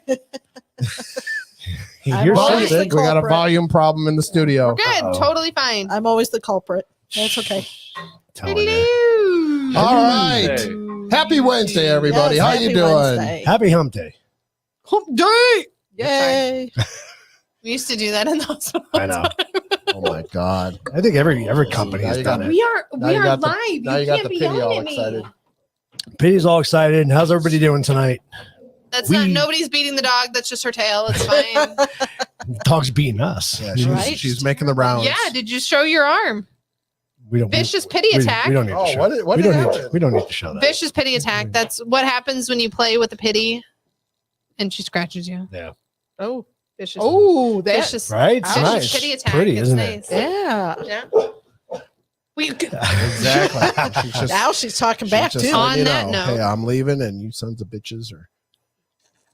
here. You're always sick. the We got a culprit. volume problem in the studio. We're good. Uh-oh. Totally fine. I'm always the culprit. That's okay. Telling you. Hello. All right. Wednesday. Happy Wednesday, everybody. Yes, How happy you doing? Wednesday. Happy hump day. Hump day. Yay. We used to do that in the hospital. I know. Oh my God. I think every company Now has you done got it. We are Now you got the- live. now you got can't the be pity yelling all at me. excited. Pitty's all excited. How's everybody doing tonight? That's We- not. Nobody's beating the dog. That's just her tail. It's fine. Dog's beating us. Yeah, Right? she's making the rounds. Yeah. Did you show your arm? We don't. Vicious pity we, attack. We don't need to Oh, show. what we don't need. happened? We don't need to show that. Vicious pity attack. That's what happens when you play with a pity, and she scratches you. Yeah. Oh. Vicious. Oh, that. Vicious. Right. It's Ouch. Vicious nice. pity attack. Pretty, it's isn't nice. Yeah. Yeah. We Exactly. She's just, Now she's talking she's back just too. letting you On that know, note. hey, I'm leaving, and you sons of bitches are.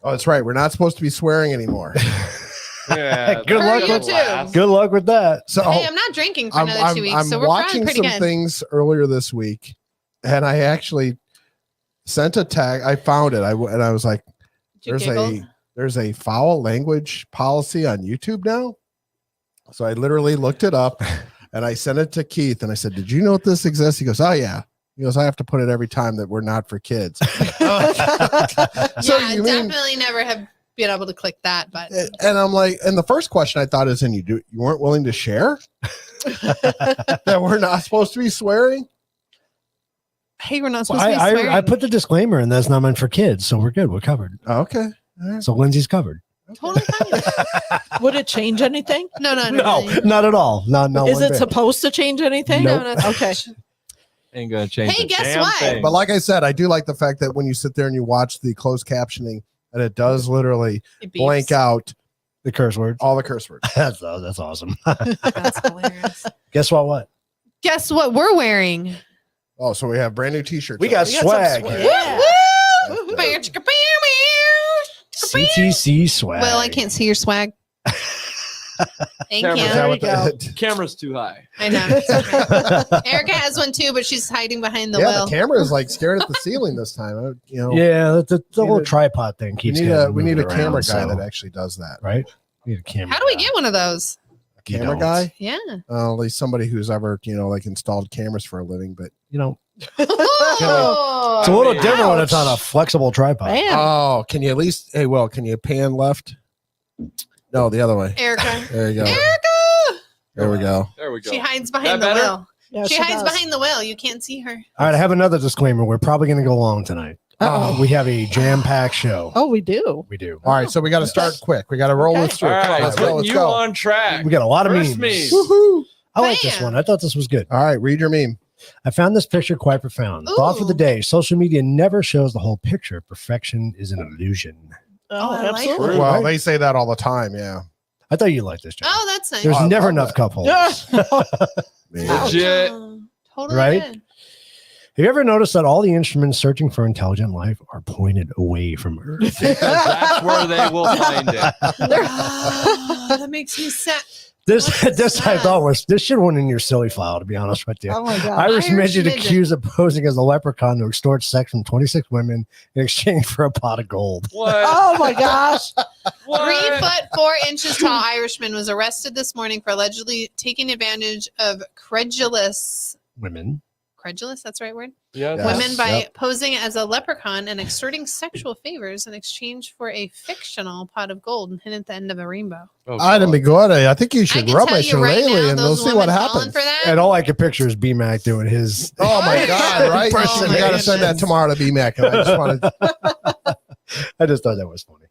Oh, that's right. We're not supposed to be swearing anymore. Yeah, Good that's luck gonna with- you last. Good luck with that. So Hey, I'm not drinking for another 2 weeks, so we're probably watching pretty some good. things earlier this week, and I actually sent a tag. I found it. And I was like, Did you giggle? there's a foul language policy on YouTube now. So I literally looked it up and I sent it to Keith and I said, "Did you know this exists?" He goes, "Oh yeah." He goes, "I have to put it every time that we're not for kids." So Yeah, you mean, definitely never have been able to click that, but and I'm like, and the first question I thought is, and you weren't willing to share that we're not supposed to be swearing? hey, we're not Well, supposed to be swearing. I put the disclaimer, and that's not meant for kids, so we're good. We're covered. Okay. All right. So Lindsay's covered. totally fine. Would it change anything? No, no, No, no. not at all. Not Is one it bit. supposed to change anything? Nope. No, no. Okay. Ain't gonna change. Hey, a guess damn what? thing. But like I said, I do like the fact that when you sit there and you watch the closed captioning, and it does literally It beeps. blank out the curse words. all the curse words. That's awesome. That's hilarious. Guess what? Guess what we're wearing? Oh, so we have brand new T-shirts. We got We got some swag. swag. here. Yeah. Woo! That's CTC swag. Well, I can't see your swag. Thank Camera. you. Is that what There the- Camera's too high. I know. It's okay. Erica has one too, but she's hiding behind the yeah, wheel. the camera is like staring at the ceiling this time. You know, Yeah, the We little need a- tripod thing we keeps need getting a we need a moved camera around, guy so- that actually does that. right. We need a camera. How do we guy. get one of those? A You camera don't. guy, Yeah. at least somebody who's ever like installed cameras for a living. But You know, Oh, it's a little mean, different when it's on a ouch. flexible tripod. Man. oh, can you at least? Hey, Will, can you pan left? No, the other way. Erica. There you go. Erica. There we go. There we go. She hides That behind the better? wheel. Yeah, She hides does. behind the wheel. You can't see her. All right, I have another disclaimer. We're probably going to go long tonight. Uh-oh. We have a jam-packed show. Oh, we do. We do. All right, so we got to start quick. We got to roll Okay. this through. All right, Let's go. putting Let's you go. on track. We got a lot of First memes. memes. Woohoo. I like this Bam. one. I thought this was good. All right, read your meme. I found this picture quite profound. Thought for the Ooh. day. Social media never shows the whole picture. Perfection is an illusion. Oh, I like absolutely. Well, right? they say that all the time. Yeah. I thought you liked this, John. Oh, that's nice. There's I never love enough that. cup holders. Yeah. Man. Legit. Oh, totally Right? good. Have you ever noticed that all the instruments searching for intelligent life are pointed away from Earth? Because that's where they will find it. Oh, that makes me sad. This What's this I that? thought was this should went in your silly file, to be honest with you. Oh my God. Irish midget midget. accused of posing as a leprechaun to extort sex from 26 women in exchange for a pot of gold. What? Oh my gosh. What? 3 foot 4 inches tall Irishman was arrested this morning for allegedly taking advantage of credulous. Women. Credulous, that's the right word. Yeah, Yes. Women by Yep. posing as a leprechaun and extorting sexual favors in exchange for a fictional pot of gold hidden at the end of a rainbow. Oh, I'd be good. I think you I should can rub tell my you right shillelagh now, and we'll those see what women falling happens. for that. And all I could picture is B-Mac doing his. Oh my God! Right? Oh we my got to send that goodness. tomorrow to BMAC. And I just wanted. I just thought that was funny.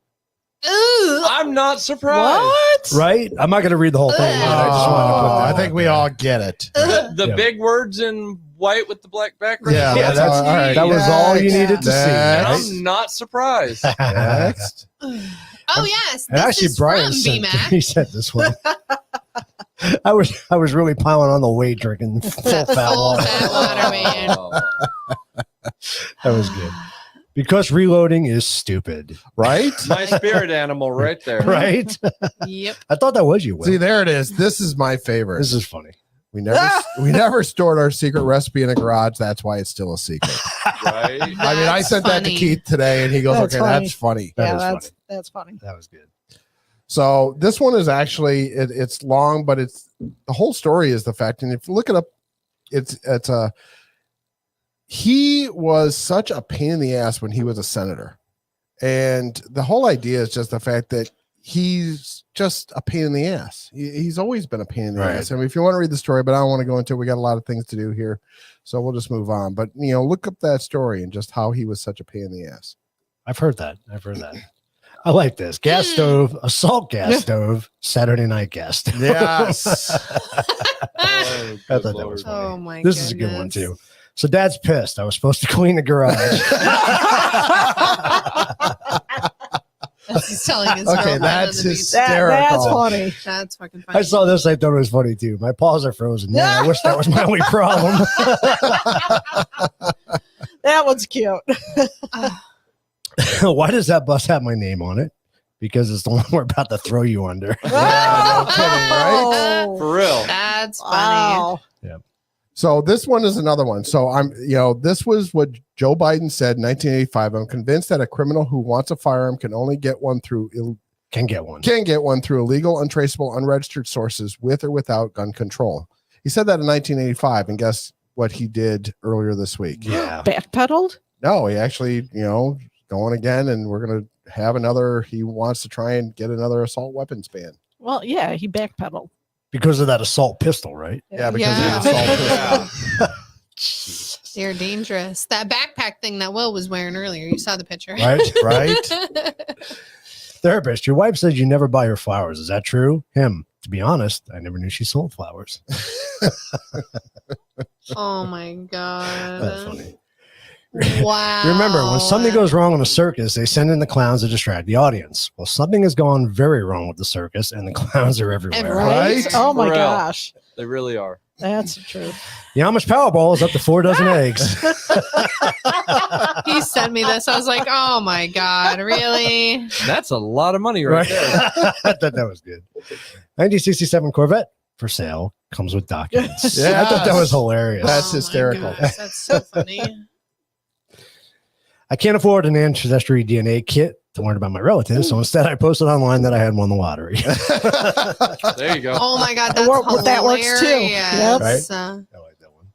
Ooh. I'm not surprised. What? Right? I'm not going to read the whole thing. But I just wanted to put that I out think we there. all get it. The Yeah. big words in white with the black background. Yeah, Yeah, that's that's- all right. that was all you needed to see, And right? I'm not surprised. Next. Oh yes, And this actually, is Brian from sent, BMAC. he sent this one. I was really piling on the weight drinking full fat Full water. fat water, man. Oh. That was good. Because reloading is stupid, Right? My spirit animal right there. right? Yep. I thought that was you. Will. See, there it is. This is my favorite. This is funny. We never stored our secret recipe in a garage. That's why it's still a secret. Right? I mean, I That's sent that to funny. Keith today, and he goes, That's "Okay, funny. that's funny." That Yeah, is that's funny. That was good. So this one is actually it's long, but it's the whole story is the fact. And if you look it up, it's a he was such a pain in the ass when he was a senator, and the whole idea is just the fact that he's just a pain in the ass. He's always been a pain in the Right. ass. I mean, if you want to read the story, but I don't want to go into it. We got a lot of things to do here, so we'll just move on. But look up that story and just how he was such a pain in the ass. I've heard that. I like this. Gas stove, assault gas stove, Saturday night guest. Yes. Oh, I good thought that was Lord. funny. Oh my This is a good one goodness. too. So dad's pissed. I was supposed to clean the garage. He's telling his Okay, girlfriend that's on the beach. hysterical. That's funny. That's fucking funny. I saw this. I thought it was funny too. My paws are frozen. Yeah, I wish that was my only problem. That one's cute. Why does that bus have my name on it? Because it's the one we're about to throw you under. Yeah, no kidding, right? Oh, For real. That's funny. wow. So this one is another one. So this was what Joe Biden said in 1985. I'm convinced that a criminal who wants a firearm can get one through illegal, untraceable, unregistered sources with or without gun control. He said that in 1985, and guess what he did earlier this week? Yeah. Backpedaled? No, he actually, going again, and we're going to have another. He wants to try and get another assault weapons ban. Well, yeah, he backpedaled. Because of that assault pistol, right? Yeah, because Yeah. of the assault Yeah. Jesus. They're dangerous. That backpack thing that Will was wearing earlier. You saw the picture. Right? right? Therapist, your wife says you never buy her flowers. Is that true? Him. To be honest, I never knew she sold flowers. Oh my god. That's funny. Wow. Remember, when something goes wrong in a circus, they send in the clowns to distract the audience. Well, something has gone very wrong with the circus, and the clowns are everywhere. Right? Oh my For real. gosh. They really are. That's the truth. The Amish Powerball is up to 4 dozen eggs. He sent me this. I was like, oh my god, really? That's a lot of money right, there. I thought that was good. 1967 Corvette for sale comes with documents. Yes. I thought that was hilarious. That's Oh my hysterical. gosh, that's so funny. I can't afford an ancestry DNA kit to learn about my relatives, so instead I posted online that I had won the lottery. There you go. Oh my god, that's That works too. hilarious. Yep. I like that one.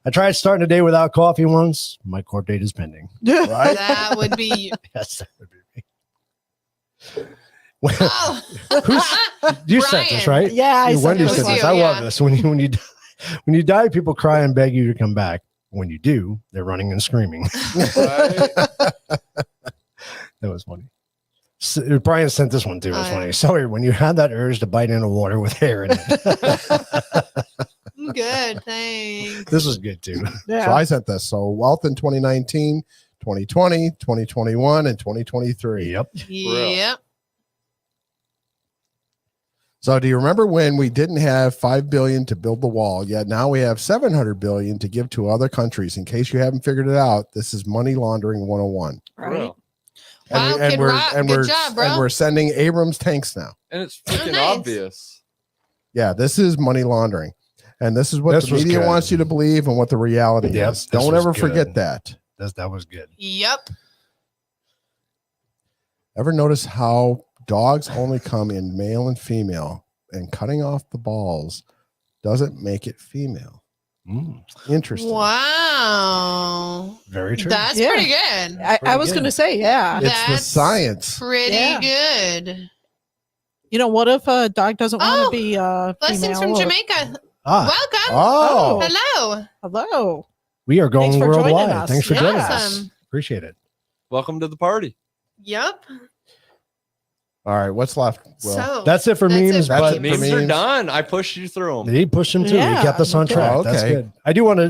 I tried starting a day without coffee once. My court date is pending. Right? That would be. Yes, that would be me. Well, Oh. you sent this, right? Yeah, I Wendy it sent was this. you, I love yeah. this. When you die, when you die, people cry and beg you to come back. When you do, they're running and screaming. Right? That was funny. Brian sent this one too. It was Oh, yeah. funny. Sorry, when you had that urge to bite into water with hair in it. Good, thanks. This was good too. Yeah. So I sent this. So wealth in 2019, 2020, 2021, and 2023. Yep. Yep. So do you remember when we didn't have $5 billion to build the wall, yet now we have $700 billion to give to other countries? In case you haven't figured it out, this is money laundering 101. For Right. real. Wow, Kid Rock, good job, bro. And we're sending Abrams tanks now. And it's freaking nice. obvious. Yeah, this is money laundering. And this is what This the was media good. wants you to believe and what the reality Yep, is. this Don't was ever good. forget that. That was good. Yep. Ever notice how dogs only come in male and female, and cutting off the balls doesn't make it female? Interesting. Wow. Very true. That's Yeah. pretty good. I was good. going to say, yeah. It's the That's science. Pretty Yeah. good. You know, what if a dog doesn't want Oh, to be Blessings female from or- Jamaica. Ah, Welcome. Oh, Hello. Hello. we are going Thanks for joining worldwide. us. Thanks for joining us. Awesome. Appreciate it. Welcome to the party. Yep. all right. What's left? Well, So That's it for That's it memes. for That's But it for Memes are memes. done. I pushed you through them. he pushed him too. Yeah. He kept us on track. Oh, That's okay. good. I do want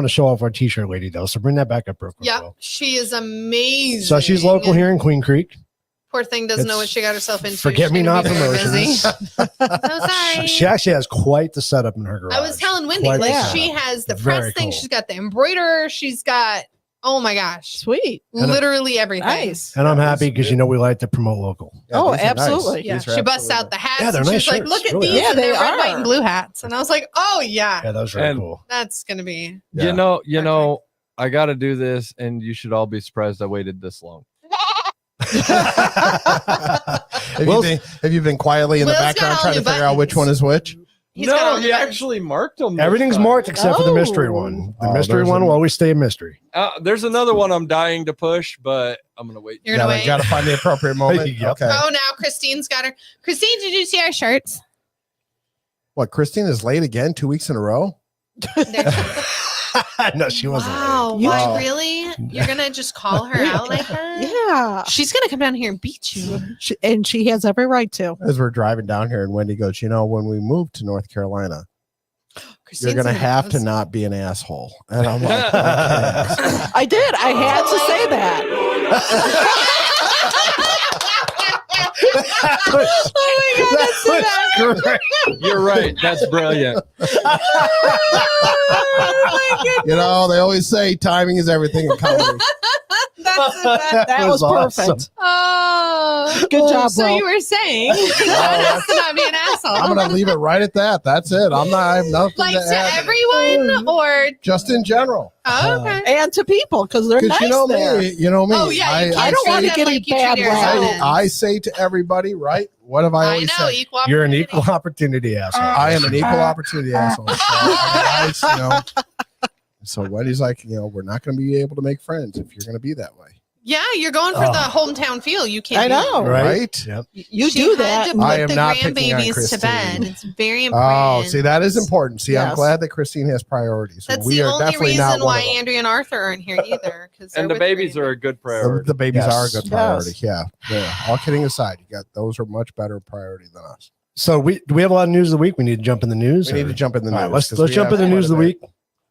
to show off our t-shirt lady though. So bring that back up real quick. yep. Will. She is amazing. So she's local here in Queen Creek. Poor thing doesn't know It's what she got herself into. Forget She's me gonna not be very promotions. busy. So sorry. She actually has quite the setup in her garage. I was telling Wendy, Quite like the she setup. has the Very press thing, cool. she's got the embroiderer, she's got Oh my gosh. Sweet. And Literally everything. Nice. And I'm Yeah, happy these- because you know we like to promote local. Yeah, Oh, these are nice. absolutely. Yeah. These are She busts absolutely out the hats. Yeah, they're and nice she's like, shirts, look at really these. are. Yeah, and they're they red, white, are. and blue hats. And I was like, oh yeah. Yeah, those are And- cool. That's gonna be Yeah. You know, I got to do this, and you should all be surprised I waited this long. Have you been quietly in the Will's got background all trying to new figure out which one is which? He's got all No, the he buttons. actually marked them. this Everything's time. marked except for the mystery Oh. one. The Oh, mystery there's one a- will always stay a mystery. There's another one I'm dying to push, but I'm gonna wait. You're gonna wait. Got to find the appropriate moment. Yep. Okay. Oh, now Christine's got her. Christine, did you see our shirts? What? Christine is late again, 2 weeks in a row. There she is. No, she wasn't. Wow. You- Why, Wow. really? You're gonna just call her out like that? Yeah. She's gonna come down here and beat you. And she has every right to. As we're driving down here, and Wendy goes, "You know, when we move to North Carolina, Christine's you're going to gonna have to post- not be an asshole." And I'm like, okay. I did. I had to say that. Oh my god, that's Great. You're right. That's brilliant. You know, they always say timing is everything in comedy. That's the best. That was awesome. perfect. Oh, Good job, So bro. you were saying that's to not be an asshole. I'm going to leave it right at that. That's it. I have nothing like to to add. everyone or Just in general. oh, okay. And to people because they're Because nice you know there. me. You know me. Oh yeah, you I can't don't treat wanna them get like a you bad treat your rap. friends. I say to everybody, right? What have I I always know said? equal. You're an opportunity. equal opportunity asshole. I am an equal opportunity asshole. So, you know, so Wendy's like, you know, we're not going to be able to make friends if you're going to be that way. Yeah, you're going for Oh. the hometown feel. You can't. I do know. that. Right? Yep. You She do had that. to put I am the not picking on grandbabies to Christine. bed. It's very Oh, important. see, that is important. See, I'm Yes. glad that Christine has priorities. That's we the are only definitely not reason one why of them. Andrea and Arthur aren't here either. Because And the babies are a good priority. The babies Yes. are a good Yes. priority. Yeah. Yeah. All kidding aside, you got those are much better priority than us. So do we have a lot of news of the week? We need to jump in the news. We need or- to jump in the All news. right, let's 'cause let's we jump in have the news of the quite a week. Do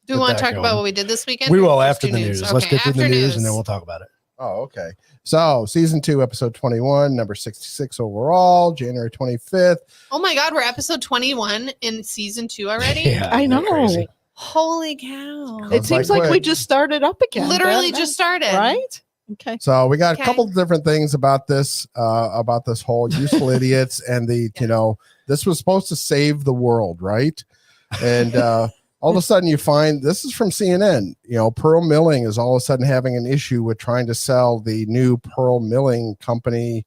we Get want that to talk going. about what we did this weekend? We or will just after do the news. Let's Okay, get through the after news and then we'll talk about it. Oh, okay. So, season 2, episode 21, number 66 overall, January 25th. Oh my God, we're episode 21 in season 2 already. Yeah, I isn't that know. crazy? Holy cow! Goes It seems by like we quick. just started up again. Literally That- just started. right. Okay. So, we got Okay. a couple of different things about this whole useful idiots and the, you know, this was supposed to save the world, right? And all of a sudden you find this is from CNN, you know, Pearl Milling is all of a sudden having an issue with trying to sell the new Pearl Milling company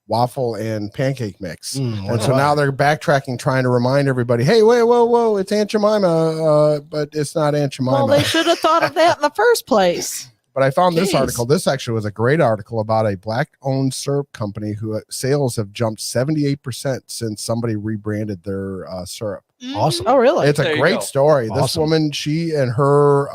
waffle and pancake mix. And so now they're backtracking, trying to remind everybody, hey, wait, whoa, it's Aunt Jemima, but it's not Aunt Jemima. Well, they should have thought of that in the first place. But I found this Jeez. article. This actually was a great article about a black-owned syrup company who sales have jumped 78% since somebody rebranded their syrup. Mhm. Awesome. Oh, really? It's a There you great go. story. This Awesome. woman, she and her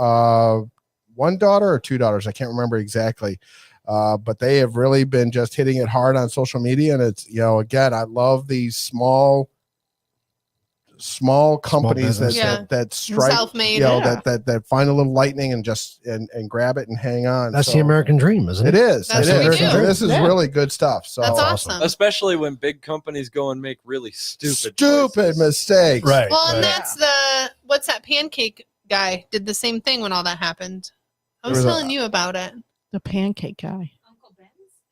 one daughter or two daughters, I can't remember exactly, but they have really been just hitting it hard on social media. And it's, you know, again, I love these small companies business. Yeah. that strike, Self-made. you know, Yeah. that find a little lightning and just and grab it and hang on. That's So- the American dream, isn't it? It is. That's it what we is. do. This is Yeah. really good stuff. So That's awesome. awesome. Especially when big companies go and make really stupid choices. mistakes. Right. Well, and right. that's the what's that pancake guy did the same thing when all that happened. I was There was telling you about it. The pancake guy.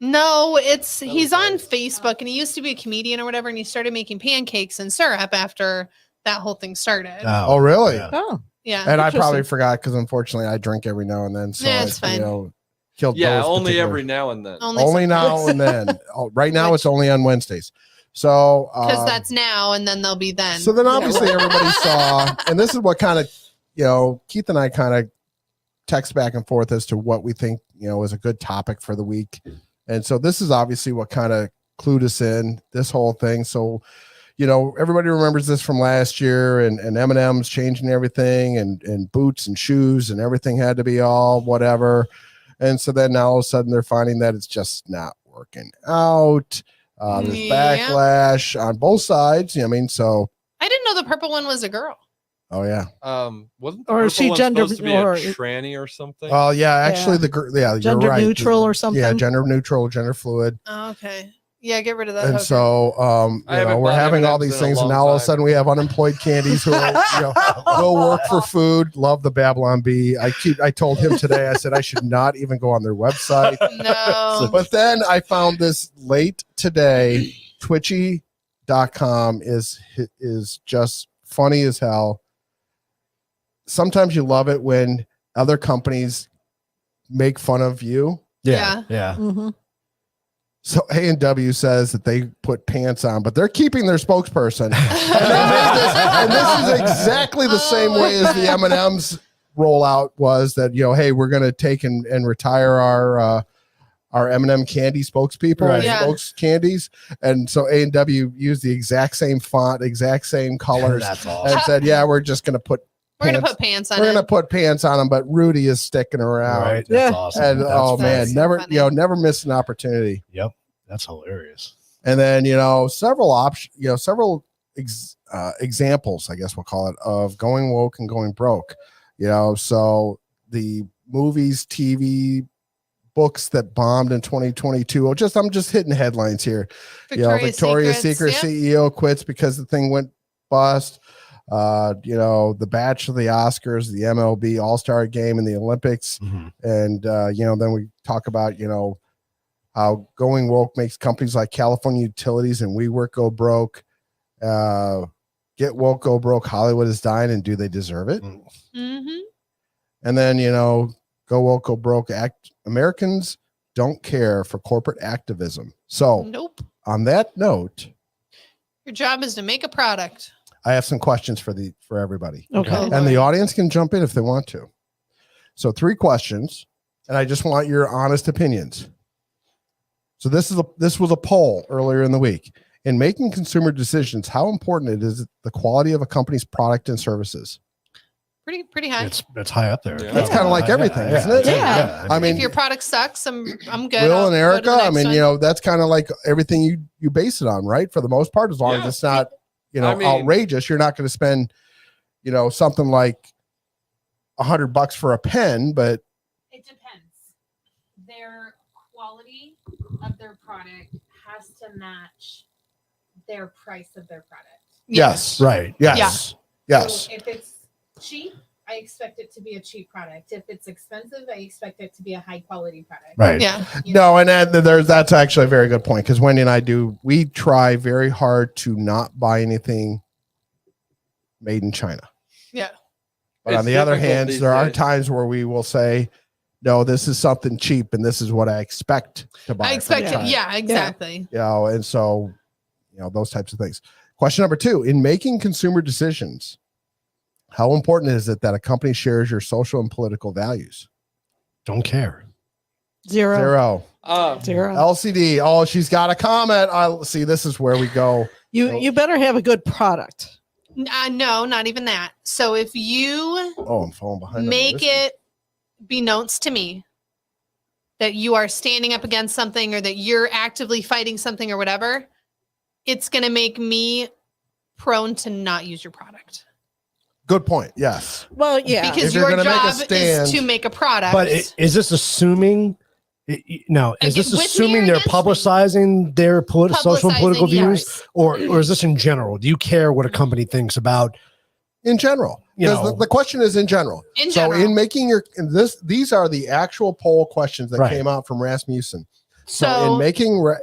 No, he's on nice. Facebook and he used to be a comedian or whatever, and he started making pancakes and syrup after that whole thing started. Oh, really? Yeah. Oh, Yeah. And I probably Interesting. forgot because unfortunately I drink every now and then. So Yeah, it's I, fine. You know, killed Yeah, those only particular- every now and then. only now and then. Oh, right now it's only on Wednesdays. So Because that's now and then they'll be then. so then obviously everybody saw, and this is what kind of, you know, Keith and I kind of text back and forth as to what we think, you know, is a good topic for the week. And so this is obviously what kind of clued us in this whole thing. So, you know, everybody remembers this from last year and M&M's changing everything and boots and shoes and everything had to be all whatever. And so then now all of a sudden they're finding that it's just not working out. There's Yeah. backlash on both sides. I mean, so, I didn't know the purple one was a girl. oh yeah. Wasn't the Or is purple she one gender- supposed to be or- a tranny or something? Oh yeah, actually Yeah. the girl, yeah, gender you're right. neutral or something. Yeah, gender neutral, gender fluid. Oh, okay. Yeah, get rid of that. And Okay. so, I you know, haven't we're bought having all M&Ms these in a things, and long now all of a time. sudden we have unemployed candies who are, go work for food. Love the Babylon Bee. I told him today. I said I should not even go on their website. No. But then I found this late today. Twitchy.com is just funny as hell. Sometimes you love it when other companies make fun of you. Yeah. Yeah. Mhm. So A&W says that they put pants on, but they're keeping their spokesperson. And this is exactly the same way as the M&M's rollout was. That, you know, hey, we're going to take and retire our M&M candy spokespeople, Right. Yeah. spokes candies, and so A&W used the exact same font, exact same colors, That's awesome. and said, yeah, we're just going to put We're gonna pants- put pants on we're going to it. put pants on them, but Rudy is sticking around. Right. Yeah. That's awesome. And That's oh man, That's so never funny. never miss an opportunity. Yep. That's hilarious. And then, you know, several examples, I guess we'll call it, of going woke and going broke. You know, so the movies, TV, books that bombed in 2022. I'm just hitting headlines here. Victoria's Secret Yep. CEO quits because the thing went bust. You know, the Bachelor, the Oscars, the MLB All-Star Game, and the Olympics. Mhm. And you know, then we talk about, you know, how going woke makes companies like California Utilities and WeWork go broke. Get woke, go broke. Hollywood is dying, and do they deserve it? Mm-hmm. And then, you know, go woke, go broke. Americans don't care for corporate activism. So, Nope. on that note, Your job is to make a product. I have some questions for everybody, Okay. Oh, and the boy. audience can jump in if they want to. So, 3 questions, and I just want your honest opinions. So, this was a poll earlier in the week. In making consumer decisions, how important it is the quality of a company's product and services? Pretty high. It's high up there. Yeah. That's kind of like everything, isn't it? Yeah. I mean, if your product sucks, I'm good. Will I'll and go to Erica, the I next mean, one. you know, that's kind of like everything you base it on, right? For the most part, as long as Yeah. it's not, you know, I mean- outrageous, you're not going to spend, you know, something like $100 for a pen, but It depends. Their quality of their product has to match their price of their product. yes, Right. yes, yes. So if it's cheap, I expect it to be a cheap product. If it's expensive, I expect it to be a high quality product. Right. Yeah. No, and that's actually a very good point, because Wendy and I we try very hard to not buy anything made in China. Yeah. But It's on the other difficult hand, these there are days. times where we will say, no, this is something cheap, and this is what I expect to buy. I from expect it. China. Yeah, exactly. You know, and so, you know, those types of things. Question number 2, in making consumer decisions, how important is it that a company shares your social and political values? Don't care. Zero. 0. Zero. LCD. Oh, she's got a comment. I see. This is where we go. You better have a good product. No, not even that. So if you Oh, I'm falling behind. on make this. it be notes to me that you are standing up against something or that you're actively fighting something or whatever, it's going to make me prone to not use your product. Good point. Yes. Well, yeah. Because If you're your gonna make a job stand- is to make a product. But is this assuming? No, is this With me or assuming they're against me? publicizing their social and political Publicizing, views, yes. or is this in general? Do you care what a company thinks about? In general, You because know. the question is in general. In So general. in making these are the actual poll questions that Right. came out from Rasmussen. So So-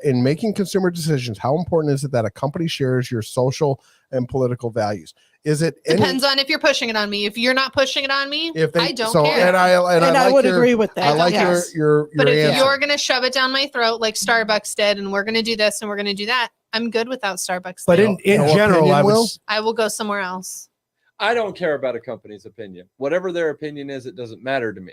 in making consumer decisions, how important is it that a company shares your social and political values? Is it Depends on if you're pushing it on me. If you're not pushing it on me, if they I don't so care. and I like would your, agree with that. I like yes. your but if answer. you're going to shove it down my throat like Starbucks did, and we're going to do this and we're going to do that, I'm good without Starbucks. But then. in No general, opinion, I would. Will? I will go somewhere else. I don't care about a company's opinion. Whatever their opinion is, it doesn't matter to me.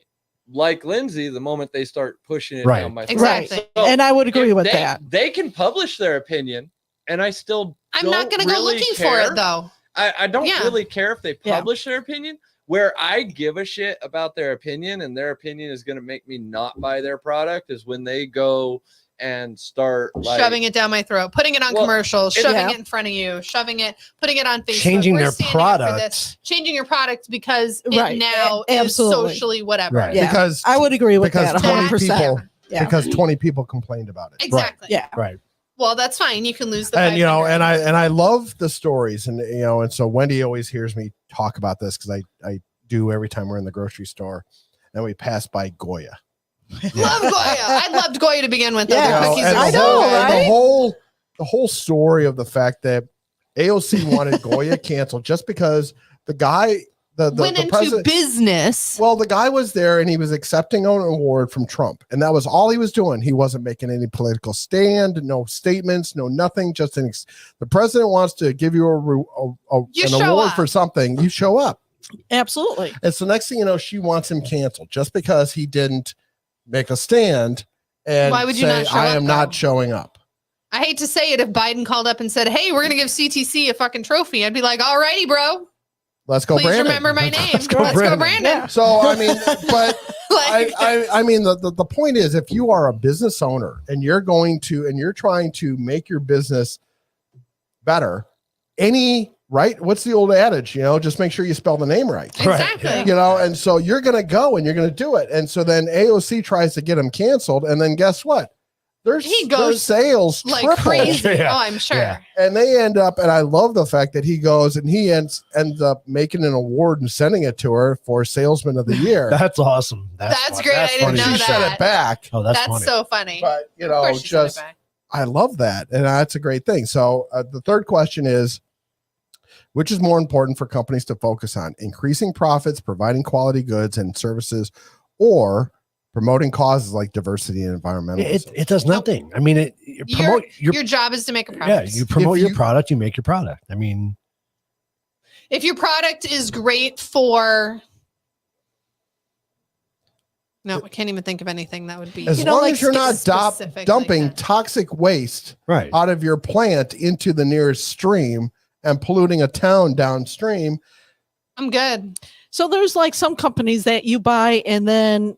Like Lindsay, the moment they start pushing it Right. down my throat. Exactly. Right. So And I would agree if with they, that. They can publish their opinion, and I still I'm not going to go really looking for care. it though. I don't Yeah. really care if they Yeah. publish their opinion. Where I give a shit about their opinion, and their opinion is going to make me not buy their product, is when they go and start like, Shoving it down my throat, putting it on Well, commercials, shoving Yeah. it in front of you, shoving it, putting it on Facebook. Changing We're their standing up for this. product. Changing your product because it Right. now Absolutely. is socially whatever. Right. Yeah. because I would agree with because that 20 100%. people Yeah. because 20 people complained about it. Exactly. Yeah. Right. Well, that's fine. You can lose the And 500. I love the stories, and so Wendy always hears me talk about this because I do every time we're in the grocery store and we pass by Goya. Love Goya. I loved Goya to begin with. Though. Yeah. The cookies and are I the so know, whole- good. and right? the whole story of the fact that AOC wanted Goya canceled just because the guy Went the into president. business. Well, the guy was there and he was accepting an award from Trump, and that was all he was doing. He wasn't making any political stand, no statements, no nothing. Just the president wants to give you You an show award up. for something. You show up, Absolutely. and so next thing you know, she wants him canceled just because he didn't make a stand and Why would you say, not show "I up, am not though? showing up." I hate to say it. If Biden called up and said, "Hey, we're going to give CTC a fucking trophy," I'd be like, "All righty, bro. Let's go, Please Brandon. remember my name. Let's Let's go, go, Brandon." Brandon." Yeah. So I mean, but Like, I mean the point is, if you are a business owner and you're trying to make your business better, right? What's the old adage? Just make sure you spell the name right. exactly. And so you're gonna go and you're gonna do it. And so then AOC tries to get him canceled, and then guess what? Their sales Like triple. crazy. Yeah. Oh, I'm sure. Yeah. And they end up, and I love the fact that he goes and he ends up making an award and sending it to her for Salesman of the Year. That's awesome. That's funny. great. I didn't funny. know She that. sent it back. Oh, that's That's funny. so funny. But Of course she sent it back. I love that, and that's a great thing. So the third question is, which is more important for companies to focus on: increasing profits, providing quality goods and services, or promoting causes like diversity and environmentalism? It does nothing. I mean, you promote Your job is to make a yeah, profit. you promote If your you- product, you make your product. I mean, If your product is great for no, I can't even think of anything that would be As You know, long like as you're not specific like dumping that. toxic waste right. out of your plant into the nearest stream and polluting a town downstream, I'm good. So there's like some companies that you buy and then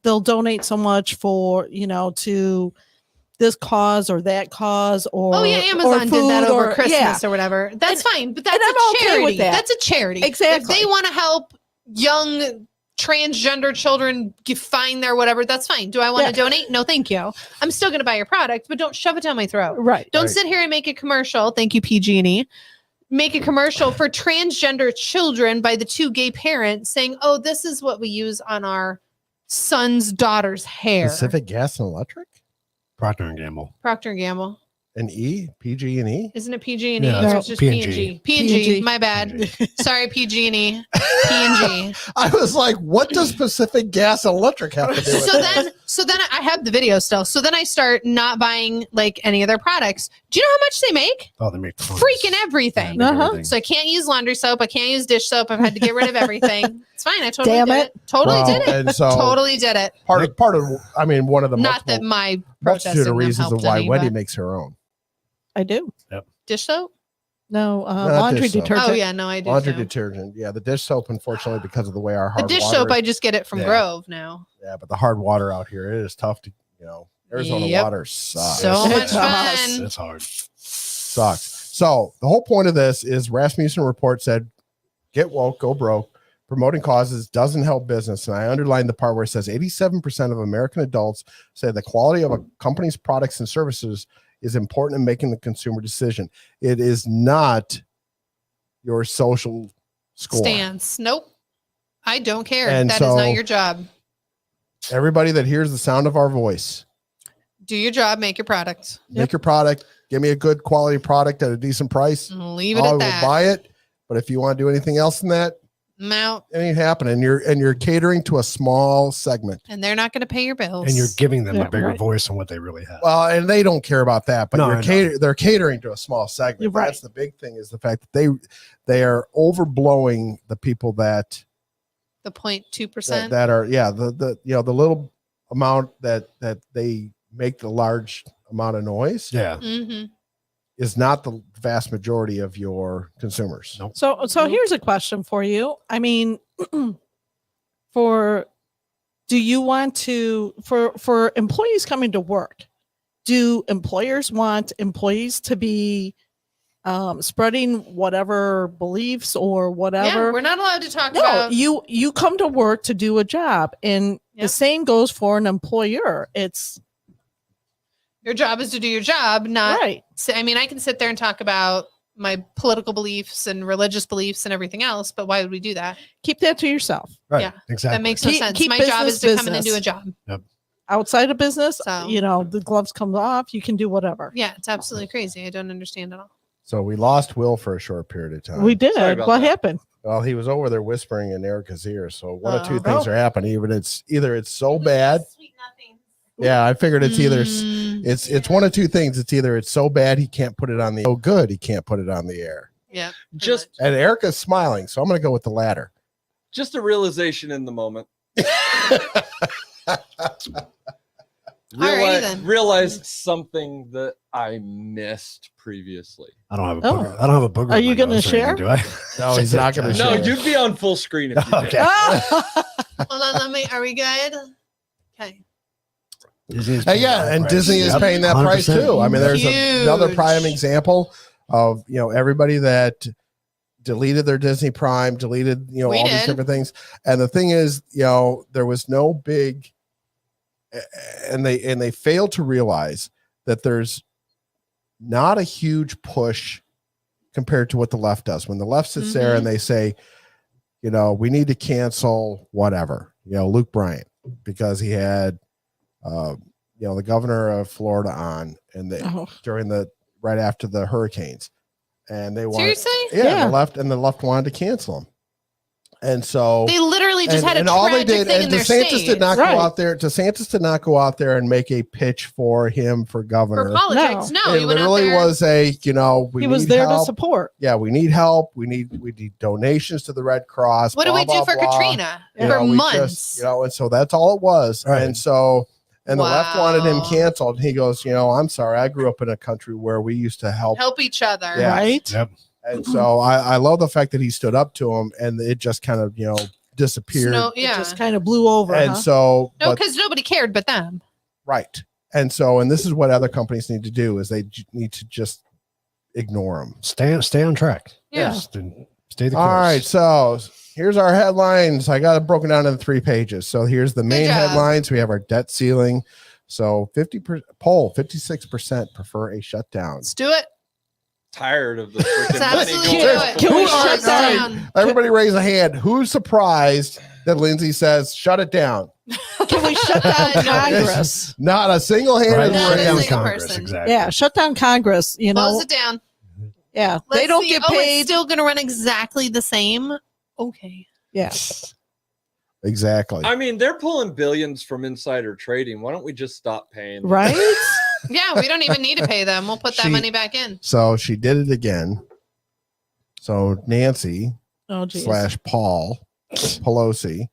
they'll donate so much for, to this cause or that cause or Oh yeah, Amazon or did that food over or- Christmas yeah. or whatever. That's fine, but that's and I'm a okay charity. with that. That's a charity. Exactly. If they want to help young transgender children find their whatever, that's fine. Do I want to Yeah. donate? No, thank you. I'm still going to buy your product, but don't shove it down my throat. Right. Don't Right. sit here and make a commercial. Thank you, PG&E. Make a commercial for transgender children by the two gay parents saying, "Oh, this is what we use on our son's daughter's hair." Pacific Gas and Electric, Procter and Gamble. Procter and Gamble. and PG&E. Isn't it PG&E? Yeah, or no, it's just P&G. P&G. P&G. P&G. My bad. Sorry, PG&E. P&G. I was like, what does Pacific Gas and Electric have to do with it? So then I have the video still. So then I start not buying like any of their products. Do you know how much they make? Oh, they make tons. Freaking everything. Yeah, they make Uh-huh. everything. So I can't use laundry soap. I can't use dish soap. I've had to get rid of everything. It's fine. I totally Damn did it. it. Totally Well, did it. And so Totally did it. part of one of the Not that multiple, my multitude protesting of them reasons helped of why any, Wendy but- makes her own I do. dish soap. No, Not laundry dish soap. detergent. Oh yeah, no, I do. laundry too. detergent. Yeah, the dish soap, unfortunately, because of the way our The hard dish water soap, I just get it from Yeah. Grove now. yeah, but the hard water out here, it is tough to, Arizona Yep. water sucks. So It much does. fun. It's hard. Sucks. So the whole point of this is Rasmussen report said, get woke, go broke. Promoting causes doesn't help business. And I underlined the part where it says 87% of American adults say the quality of a company's products and services is important in making the consumer decision. It is not your social score. Stance. Nope. I don't care. And That is so- not your job. Everybody that hears the sound of our voice, Do your job. Make your product. make your product, give me a good quality product at a decent price. Leave it I at will that. buy it. But if you want to do anything else than that, I'm out. it ain't happening. You're catering to a small segment. And they're not going to pay your bills. And you're giving them Yeah, a bigger right. voice than what they really have. Well, and they don't care about that, but No, I know. they're catering to a small segment. You're right. That's the big thing, is the fact that they are overblowing the people that the 0.2%. that are the the little amount that they make the large amount of noise Yeah. Mm-hmm. is not the vast majority of your consumers. Nope. So Nope. here's a question for you. I mean, do you want to for employees coming to work? Do employers want employees to be spreading whatever beliefs or Yeah, whatever? we're not allowed to talk No, about. you come to work to do a job, and Yep. the same goes for an employer. It's Your job is to do your job, not. Right. I mean, I can sit there and talk about my political beliefs and religious beliefs and everything else, but why would we do that? Keep that to yourself. Right. Yeah, Exactly. That makes no Keep- sense. keep My job is to business come in and do a business. job. Outside of business, So- the gloves come off. You can do whatever. Yeah, it's absolutely crazy. I don't understand at all. So we lost Will for a short period of time. We did. Sorry about What that. happened? Well, he was over there whispering in Erica's ear. So one of two Oh. things are happening. Either it's so bad. Sweet nothing. Yeah, I figured it's either Mm, it's one of two things. It's either it's so bad he can't put it on the so good he can't put it on the air. yeah. Just And Erica's smiling, so I'm going to go with the latter. just a realization in the moment. Alrighty then. Realized something that I missed previously. I don't have a Oh. booger. I don't have a booger. Are in you my gonna nose or anything, share? Do I? No, he's not gonna No, share. you'd be on full screen if you Okay. did. Hold on, let me. Are we good? Okay. Disney's Yeah, and price. Disney is Yep, paying that price 100%. too. I mean, there's another Huge. prime example of everybody that deleted their Disney Prime, deleted We all these did. different things. And the thing is, there was no big, and they failed to realize that there's not a huge push compared to what the left does. When the left sits there and they say, we need to cancel whatever, Luke Bryant, because he had, the governor of Florida on, and they Oh. right after the hurricanes, and they wanted, Seriously? yeah, Yeah. the left wanted to cancel him, and so They literally just had a all tragic thing in and their DeSantis state did not Right. go out there. DeSantis did not go out there and make a pitch for him for governor. for politics. No, It he went out literally there. was a, we He was need there help. to support. Yeah, we need help. We need donations to the Red Cross. What did blah, we do blah, for blah. Katrina You for know, we months? just, and so that's all it was. Right. And so, and the left wanted him Wow. canceled. He goes, I'm sorry. I grew up in a country where we used to help. Help each other. Yeah. Right. Yep. And so I love the fact that he stood up to him, and it just kind of, disappeared. No, It yeah. just kind of blew over. And huh? so, No, but- because nobody cared but them. right. And so, and this is what other companies need to do is they need to just ignore them. Stay on track. Yeah. Just stay the course. All right, so here's our headlines. I got it broken down into 3 pages. So here's the main job. headlines. We have our debt ceiling. So 56% prefer a shutdown. Let's do it. Tired of the Let's freaking money absolutely going do up. it. Can we All right, shut all right. down? Everybody raise a hand. Who's surprised that Lindsay says shut it down? Can we shut down Nobody. Congress? Not a single hand Right. is Not a Shut down raised. single Congress. person. Exactly. Yeah, shut down Congress. Close it down. Yeah, they Let's don't see. get Oh, it's paid. still going to run exactly the same. Okay. Yeah, Exactly. I mean, they're pulling billions from insider trading. Why don't we just stop paying? them? right. Yeah, we don't even need to pay them. We'll put that She- money back in. So she did it again. So Nancy Oh, geez. / Paul Pelosi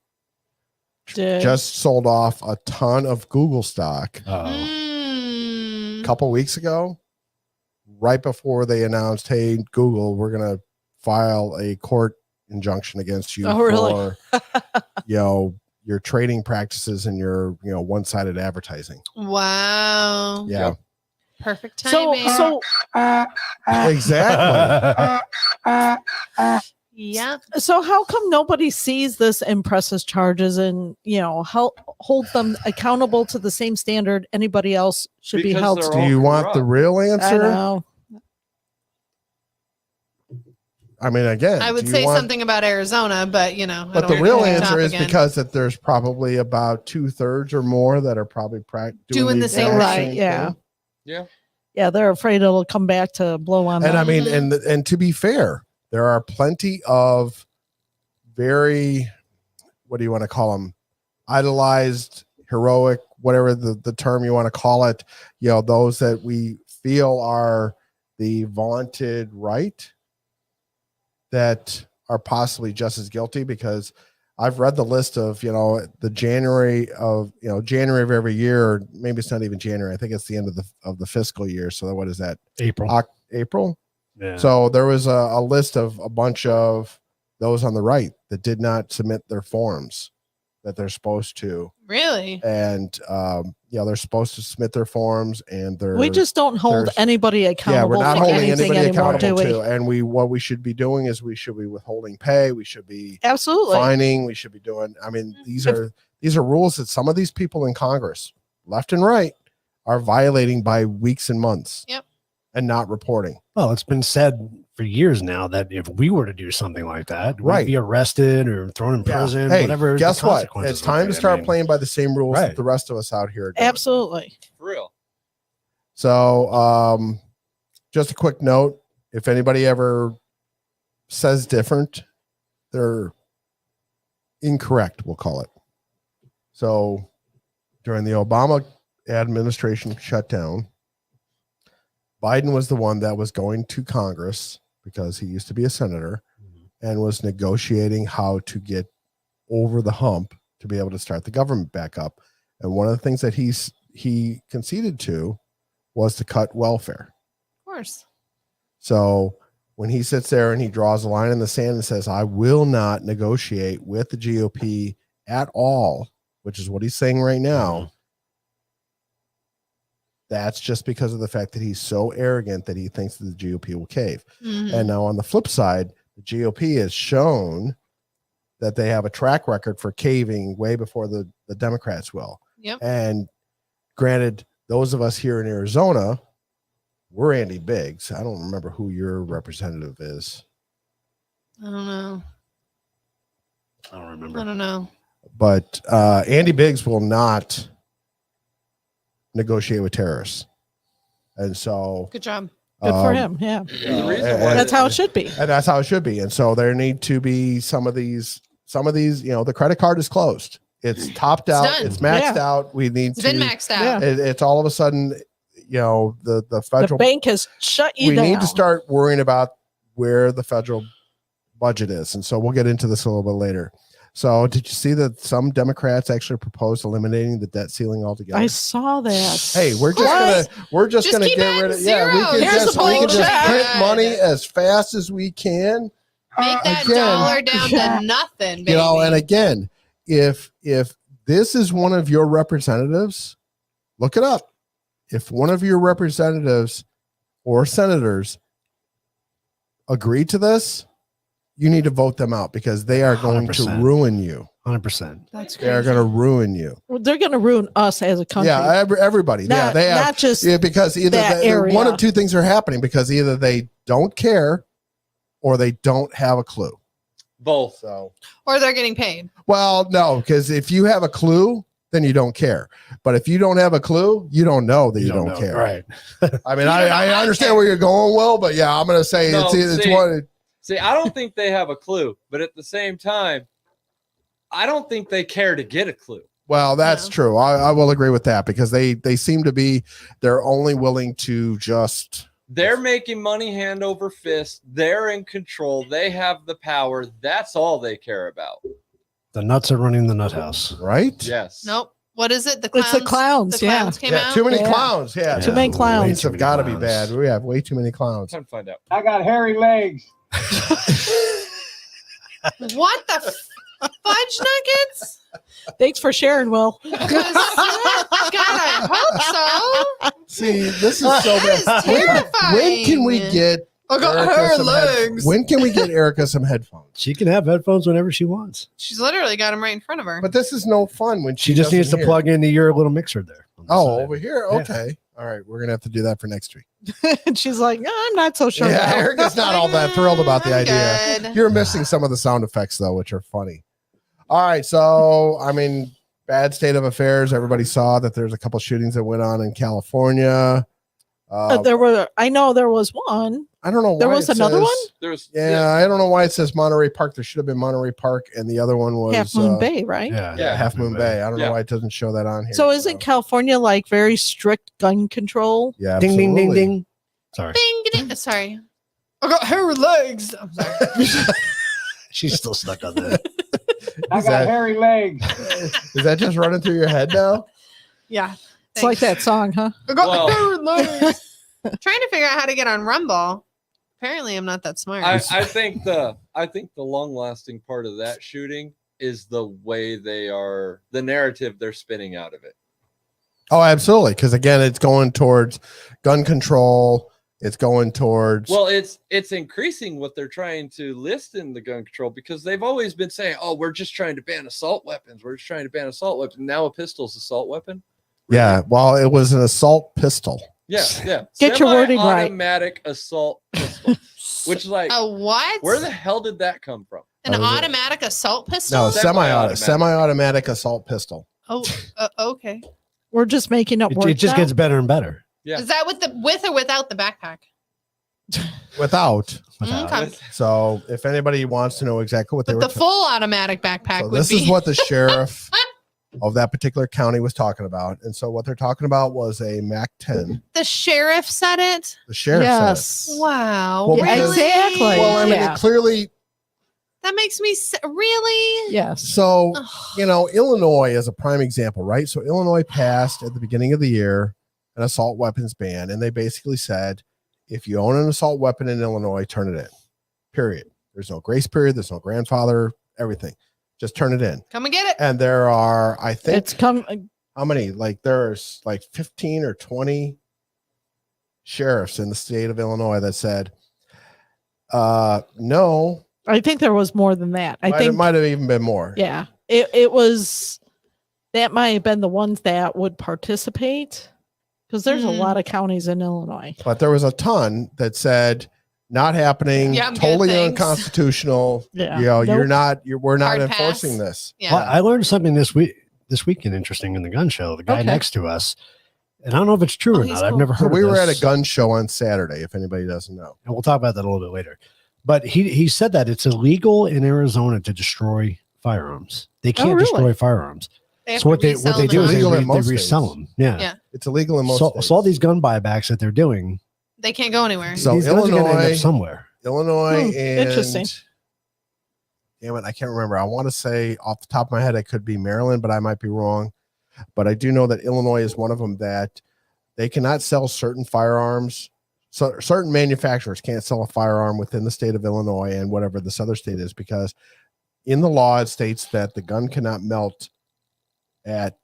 Did- just sold off a ton of Google stock Oh. Mm. a couple weeks ago, right before they announced, hey, Google, we're going to file a court injunction against you Oh, really? for, your trading practices and your, one-sided advertising. Wow. Yeah, Perfect so timing. so exactly. yeah. so how come nobody sees this and presses charges and help hold them accountable to the same standard anybody else should be Because held they're to? Do all you want the corrupt. real I answer? know. I mean, again, I would do you say want- something about Arizona, but I But don't the real wanna answer top is again. because that there's probably about 2/3 or more that are probably Doing the exact same Right, same yeah. thing. Yeah. Yeah, they're afraid it'll come back to blow on And I them. mean, Mhm. and to be fair, there are plenty of very, what do you want to call them? Idolized, heroic, whatever the term you want to call it. Those that we feel are the vaunted right that are possibly just as guilty, because I've read the list of, the January of every year, or maybe it's not even January. I think it's the end of the fiscal year. So what is that? April. April? Yeah. So there was a list of a bunch of those on the right that did not submit their forms that they're supposed to. Really? And, they're supposed to submit their forms, and they're, We just don't hold there's- anybody accountable we're not for holding anything anybody anymore, accountable do we? to. And what we should be doing is we should be withholding pay. We should be Absolutely. fining. We should be doing. I mean, these are rules that some of these people in Congress, left and right, are violating by weeks and months. Yep. And not reporting. Well, it's been said for years now that if we were to do something like that, Right. we'd be arrested or thrown in prison, Hey, whatever. the guess what? consequences It's would time be. to start I mean, playing by the same rules that Right. the rest of us out here are doing. Absolutely. For real. So, just a quick note: if anybody ever says different, they're incorrect. We'll call it. So, during the Obama administration shutdown, Biden was the one that was going to Congress because he used to be a senator and was negotiating how to get over the hump to be able to start the government back up. And one of the things that he conceded to was to cut welfare. Of course. So when he sits there and he draws a line in the sand and says, I will not negotiate with the GOP at all, which is what he's saying right now, that's just because of the fact that he's so arrogant that he thinks that the GOP will cave. Mhm. And now on the flip side, the GOP has shown that they have a track record for caving way before the Democrats will. Yep. And granted, those of us here in Arizona, we're Andy Biggs. I don't remember who your representative is, I don't know. I don't I remember. don't know. but Andy Biggs will not negotiate with terrorists. And so Good job. Good for him. Yeah. The reason why That's how it should be. And that's how it should be. And so there need to be some of these, the credit card is closed. It's topped out. done. It's maxed out. We need It's to, been maxed out. it's all of a sudden, the The federal, bank has shut you we down. need to start worrying about where the federal budget is. And so we'll get into this a little bit later. So did you see that some Democrats actually proposed eliminating the debt ceiling altogether? I saw that. Hey, we're just What? gonna Just get keep rid adding of we can zeros. Here's just, the we can bullshit. just print Good. money as fast as we can. Make that again- dollar down to nothing, baby. And again, if this is one of your representatives, look it up. If one of your representatives or senators agree to this, you need to vote them out because they are going to 100%. ruin you. 100%. That's They are crazy. going to ruin you. They're going to ruin us as a country. Yeah, everybody. Yeah, not, they have. not just Because either that area. one of two things are happening because either they don't care or they don't have a clue. both. So, Or they're getting paid. well, no, because if you have a clue, then you don't care. But if you don't have a clue, you don't know that you don't know. care. Right. I mean, You don't know I how to understand care. where you're going, Will, but yeah, I'm going to say No, it's see- one. See, I don't think they have a clue, but at the same time, I don't think they care to get a clue. Well, that's No. true. I will agree with that because they seem to be, they're only willing to just, They're making money hand over fist. They're in control. They have the power. That's all they care about. The nuts are running the nut house. right? Yes. Nope. What is it? The clowns. It's the clowns, The yeah. clowns came Yeah, out. too many Yeah. clowns. Yeah. Too many clowns. Rates have got to be bad. We have way too many clowns. Time to find out. I got hairy legs. What the fudge nuggets? Thanks for sharing, Will. God, I hope so. See, this is so That bad. is terrifying. When can we get I got Erica her some legs. when can we get Erica some headphones? She can have headphones whenever she wants. She's literally got them right in front of her. But this is no fun when She just needs to doesn't hear. plug into your little mixer there. on the Oh, side. over here. Yeah. Okay. All right. We're gonna have to do that for next week. And she's like, I'm not so sure. Yeah, now." Erica's not all that thrilled about the I'm idea. good. You're missing some of the sound effects though, which are funny. All right. So I mean, bad state of affairs. Everybody saw that there's a couple shootings that went on in California. I know there was one. I don't know why there was it another says- one? There's Yeah, I don't know why it says Monterey Park. There should have been Monterey Park, and the other one was Half Moon Bay, right? Yeah. Yeah. Half Moon Bay. I don't Yeah. know why it doesn't show that on here. So isn't California like very strict gun control? Yeah, Ding, ding, ding, absolutely. ding. Sorry. Bing, ding. Sorry. I got her legs. I'm sorry. She's still stuck on that. I Is got that- hairy legs. Is that just running through your head now? Yeah. It's like that song, huh? I got Well- her legs. Trying to figure out how to get on Rumble. Apparently, I'm not that smart. I think the long lasting part of that shooting is the way the narrative they're spinning out of it. Oh, absolutely. Because again, it's going towards gun control. It's going towards. Well, it's increasing what they're trying to list in the gun control because they've always been saying, "Oh, we're just trying to ban assault weapons. We're just trying to ban assault weapons." Now a pistol's assault weapon. Yeah. Well, it was an assault pistol. Yeah. Get your wording right. Automatic assault pistol. Which, like, A what? where the hell did that come from? An Oh, yeah. automatic assault pistol? No, Semi-automatic. semi-automatic assault pistol. Oh, okay. We're just making up It, words. it just now? gets better and better. Yeah. Is that with or without the backpack? Without. Okay. So if anybody wants to know exactly what they But were the full automatic backpack so would this be. is what the sheriff of that particular county was talking about. And so what they're talking about was a Mac 10. the sheriff said it. The sheriff said it. Yes. Wow. Well, Yeah, because- exactly. Well, I mean, Yeah. it clearly, That makes me really. Yes. so, Ugh. you know, Illinois is a prime example, right? So Illinois passed at the beginning of the year an assault weapons ban. And they basically said, if you own an assault weapon in Illinois, turn it in, period. There's no grace period. There's no grandfather, everything. Just turn it in. Come and get it. And there are, I think, It's come. how many? Like there's like 15 or 20 sheriffs in the state of Illinois that said, no, I think there was more than that. I it think. might have even been more. Yeah. It was. That might have been the ones that would participate, because there's a Hmm. lot of counties in Illinois. But there was a ton that said, not happening, Yeah, I'm good, totally thanks. unconstitutional. Yeah. You know, Nope. we're not Hard enforcing pass. this. Yeah. Well, I learned something this weekend interesting in the gun show. The guy Okay. next to us, and I don't know if it's true Oh, or he's not. I've cool. never So heard. we of were at this, a gun show on Saturday, if anybody doesn't know. and we'll talk about that a little bit later. But he said that it's illegal in Arizona to destroy firearms. They can't really? destroy firearms. They have So what to they resell do them is on- Illegal in they most resell states. them. Yeah. Yeah. It's illegal in most So, states. so all these gun buybacks that they're doing, They can't go anywhere. So these guns are gonna end Illinois- up somewhere. Illinois and interesting. damn it, I can't remember. I want to say off the top of my head, it could be Maryland, but I might be wrong. But I do know that Illinois is one of them that they cannot sell certain firearms. So certain manufacturers can't sell a firearm within the state of Illinois and whatever this other state is, because in the law it states that the gun cannot melt at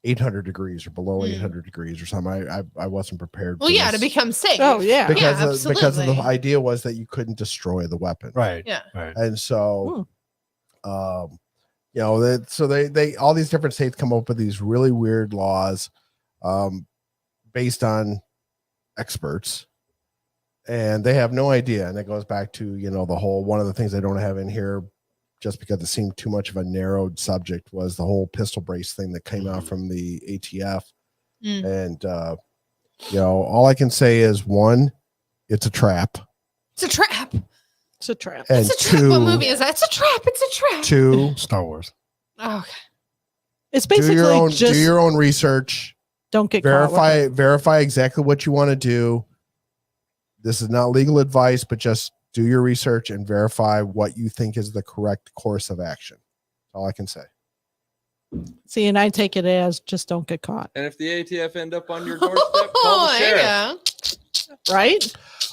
800 degrees or below Hmm. 800 degrees or something. I wasn't prepared. Well, for yeah, this. to become safe. Oh yeah. because Yeah, because of the absolutely. idea was that you couldn't destroy the weapon. Right. Yeah. Right. And so, you know, they all these different states come up with these really weird laws, based on experts, and they have no idea. And it goes back to, you know, the whole, one of the things they don't have in here, just because it seemed too much of a narrowed subject, was the whole pistol brace thing that came out from the ATF. Mm. And, you know, all I can say is, one, it's a trap. It's a trap. It's a trap. And It's a trap. two, What movie is that? It's a trap. It's a trap. two, Star Wars. Oh, okay. It's do basically your own just do your own research, don't get caught with it. verify exactly what you want to do. This is not legal advice, but just do your research and verify what you think is the correct course of action. That's all I can say. See, and I take it as just don't get caught. And if the ATF end up on your doorstep, call the Oh, there you sheriff. go. Right?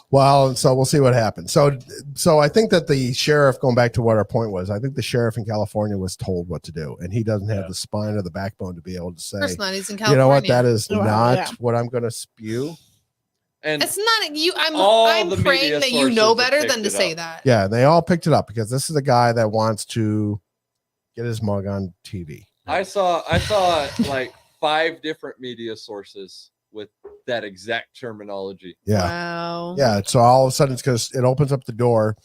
Well, so we'll see what happens. So I think that the sheriff, going back to what our point was, I think the sheriff in California was told what to do, and he doesn't have the spine or the backbone to be able to say, Of course not. He's in you California. know what, that is Well, not yeah. what I'm going to spew. And It's not you. All I'm the praying media that you sources know have better picked than to it say up. that. Yeah, they all picked it up because this is a guy that wants to get his mug on TV. I saw like 5 different media sources with that exact terminology. Yeah. Wow. Yeah. So all of a sudden, it's because it opens up the door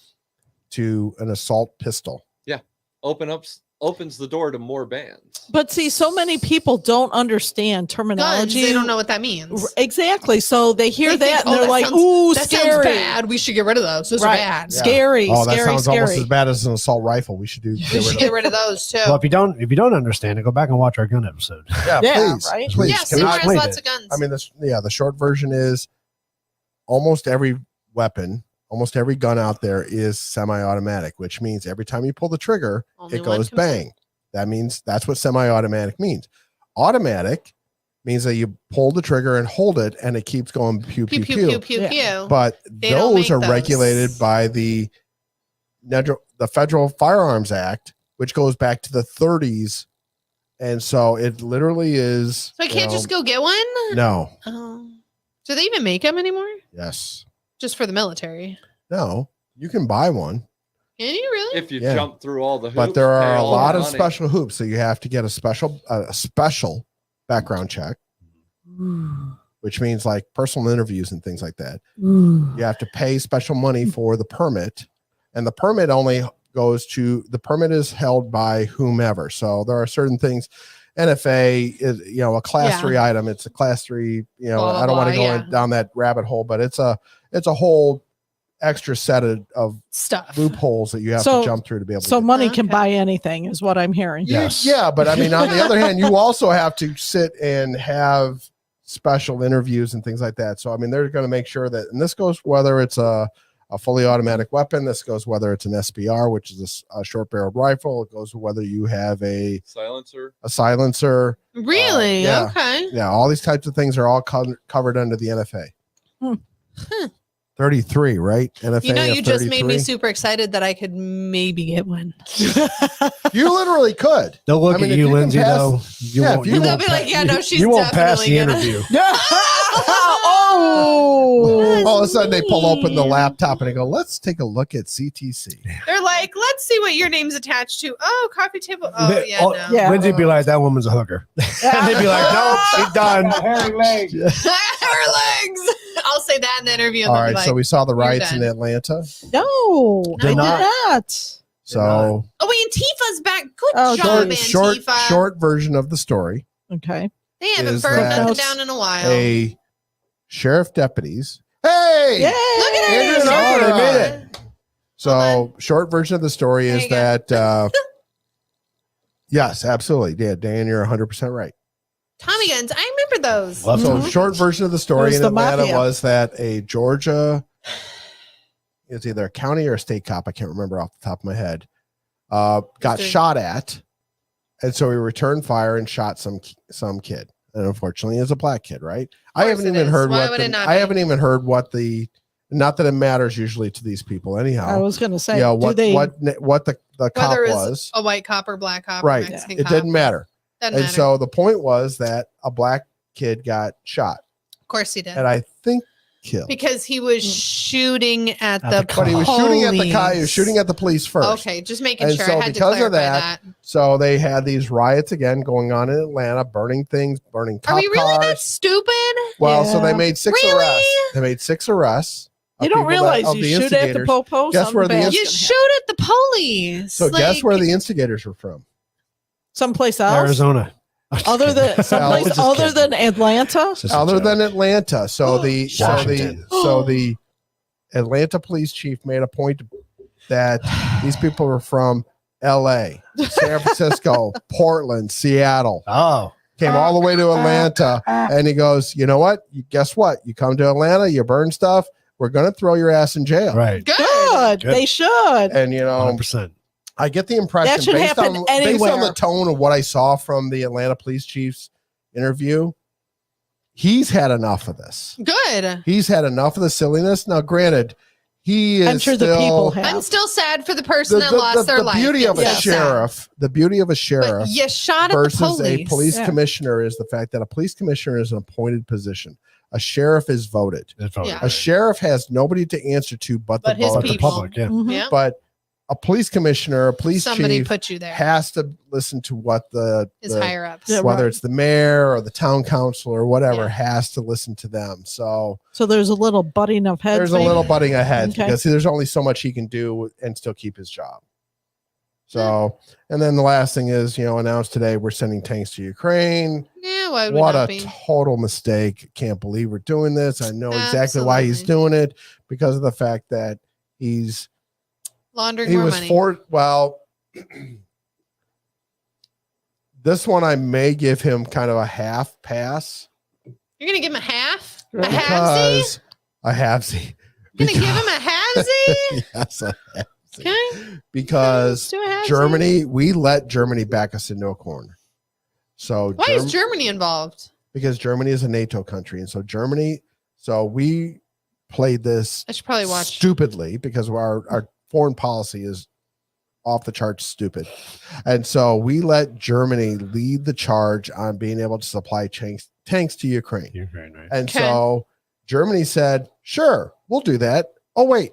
to an assault pistol. Opens the door to more bans. But see, so many people don't understand Guns. terminology. They don't know what that means. Exactly. So they hear They think, that and "Oh, they're that like, sounds- ooh, That scary. sounds bad. We should get rid of those. Those Right. are bad. Yeah. Scary, Oh, that scary, sounds almost scary. as bad as an assault rifle. We should do. We Get should rid get of. rid of those too. Well, if you don't understand it, go back and watch our gun episode. Yeah, Yeah, please, right? please. yeah, Can Seymour I- has explain lots it? of guns. I mean, the short version is almost every weapon, almost every gun out there is semi-automatic, which means every time you pull the trigger, Only it one goes comes in. bang. That means that's what semi-automatic means. Automatic means that you pull the trigger and hold it, and it keeps going pew Pew pew pew pew. pew pew Yeah. pew. But They don't those make are those. regulated by the Federal Firearms Act, which goes back to the 30s, and so it literally is. So I can't just go get one. No. Oh. Do they even make them anymore? Yes. Just for the military? No. You can buy one. Can you really? If you Yeah. jump through all the hoops, But there pay are a all the lot of money. special hoops, so you have to get a special background check. which means like personal interviews and things like that. You have to pay special money for the permit, and the permit only the permit is held by whomever. So there are certain things. NFA is, a class 3 item. It's a class 3, Blah, I don't want to blah, go down that rabbit hole, but it's a whole extra set of Stuff. loopholes that you have So- to jump through to be able to So get. money can Okay. buy anything is what I'm hearing. Yes. Yeah, but I mean, on the other hand, you also have to sit and have special interviews and things like that. So, I mean, they're going to make sure that, and this goes whether it's a fully automatic weapon, this goes whether it's an SBR, which is a short barreled rifle, it goes whether you have a silencer. Really? yeah. Okay. Yeah, all these types of things are all covered under the NFA. Hmm. 33, right? NFA. You know, of you just made me 33. super excited that I could maybe get one. You literally could. They'll look I mean, at if you, you can Lindsay. pass- Though you yeah, won't. if you- You They'll won't be like, yeah, no, she's you won't pass the definitely gonna- interview. Oh, All of a sudden, they pull open the laptop and they go, "Let's take a look at CTC." They're like, let's see what your name's attached to. Oh, coffee table. Oh, yeah, no. Yeah. Lindsay'd be like, "That woman's a hooker," and they'd be like, "Nope, she's done." Her legs. I'll say that in the interview. And All they'll be right, like, so we saw the "You're riots in done." Atlanta. no, Did I did not. not. So Oh, wait, Antifa's back. Good Oh, job, short, Antifa. short version of the story: Okay. They haven't is burned that nothing down in a while. a sheriff deputies. Hey, Yay! Look at Andrew it. and I, they made Sure. it. So, short version of the story There is you go. that, yes, absolutely. Yeah, Dan, you're 100% right. Tommy guns. I remember those. Love So, Mhm. short version of the story There's in the Atlanta mafia. was that a Georgia, it's either a county or a state cop, I can't remember off the top of my head, got Sure. shot at. And so he returned fire and shot some kid. And unfortunately, it's a black kid, right? I course haven't it even is. heard Why what would it not I be? haven't even heard what not that it matters usually to these people I anyhow. was going to say, Yeah, do what they? what the cop Whether it's was. a white cop or black cop or Right. Mexican It cop. didn't matter. Doesn't And matter. so the point was that a black kid got shot of course he did. and I think killed. Because he was shooting at At the the But he was shooting at the guy. He was police. shooting at the police first. Okay, just making And sure. so I had to because of clarify that, So they had these riots again going on in Atlanta, burning things, burning cop Are we really cars. that stupid? Well, so they Yeah. made 6 Really? arrests. They made 6 arrests. of You don't people that- realize of you the shoot at the instigators. popo. Guess where the something bad's You gonna shoot at the police. So guess Like, where the instigators were from? someplace else, Arizona. other than someplace Just other kidding. than Atlanta. It's just a Other joke. than Atlanta. So the Washington. so the Atlanta police chief made a point that these people were from LA, San Francisco, Portland, Seattle. Oh, Came all the way to Atlanta, and he goes, "You know what? Guess what? You come to Atlanta, you burn stuff. We're gonna throw your ass in jail." right. good. Good. Good. They should. And you know, 100%. I get the impression That should based happen on based on anywhere. the tone of what I saw from the Atlanta police chief's interview, he's had enough of this. Good. He's had enough of the silliness. Now, granted, he is I'm sure the still, people have. I'm still sad for the person that lost their the life. beauty of a Yes. sheriff, the beauty of a But sheriff you shot at the versus police. a police Yeah. commissioner is the fact that a police commissioner is an appointed position. A sheriff is voted. Yeah. A sheriff has nobody to answer to but the But his But voters. the people. public, yeah. Mhm. Yeah. But a police commissioner, a police Somebody chief put you there. has to listen to what His the higher ups. Yeah, whether right. it's the mayor or the town council or whatever Yeah. has to listen to them. So So there's a little butting of heads. there's a maybe? little butting ahead Okay. because there's only so much he can do and still keep his job. So, and then the last thing is, announced today we're sending tanks to Ukraine. Yeah, why would we What not a be? total mistake. Can't believe we're doing this. I know exactly why he's Absolutely. doing it because of the fact that Laundering he more was money. this one I may give him kind of a half pass You're gonna give him a half? A Really? halvesy? because a halvesy. You're gonna give him a halvesy? Yes, a halvesy. Okay. Because Let's do a halvesy. Germany, we let Germany back us into a corner. So Why is Germany involved? because Germany is a NATO country, and so we played this I should probably watch. stupidly because our foreign policy is off the charts stupid, and so we let Germany lead the charge on being able to supply tanks to Ukraine, Ukraine, right? and Okay. so Germany said, "Sure, we'll do that." Oh wait,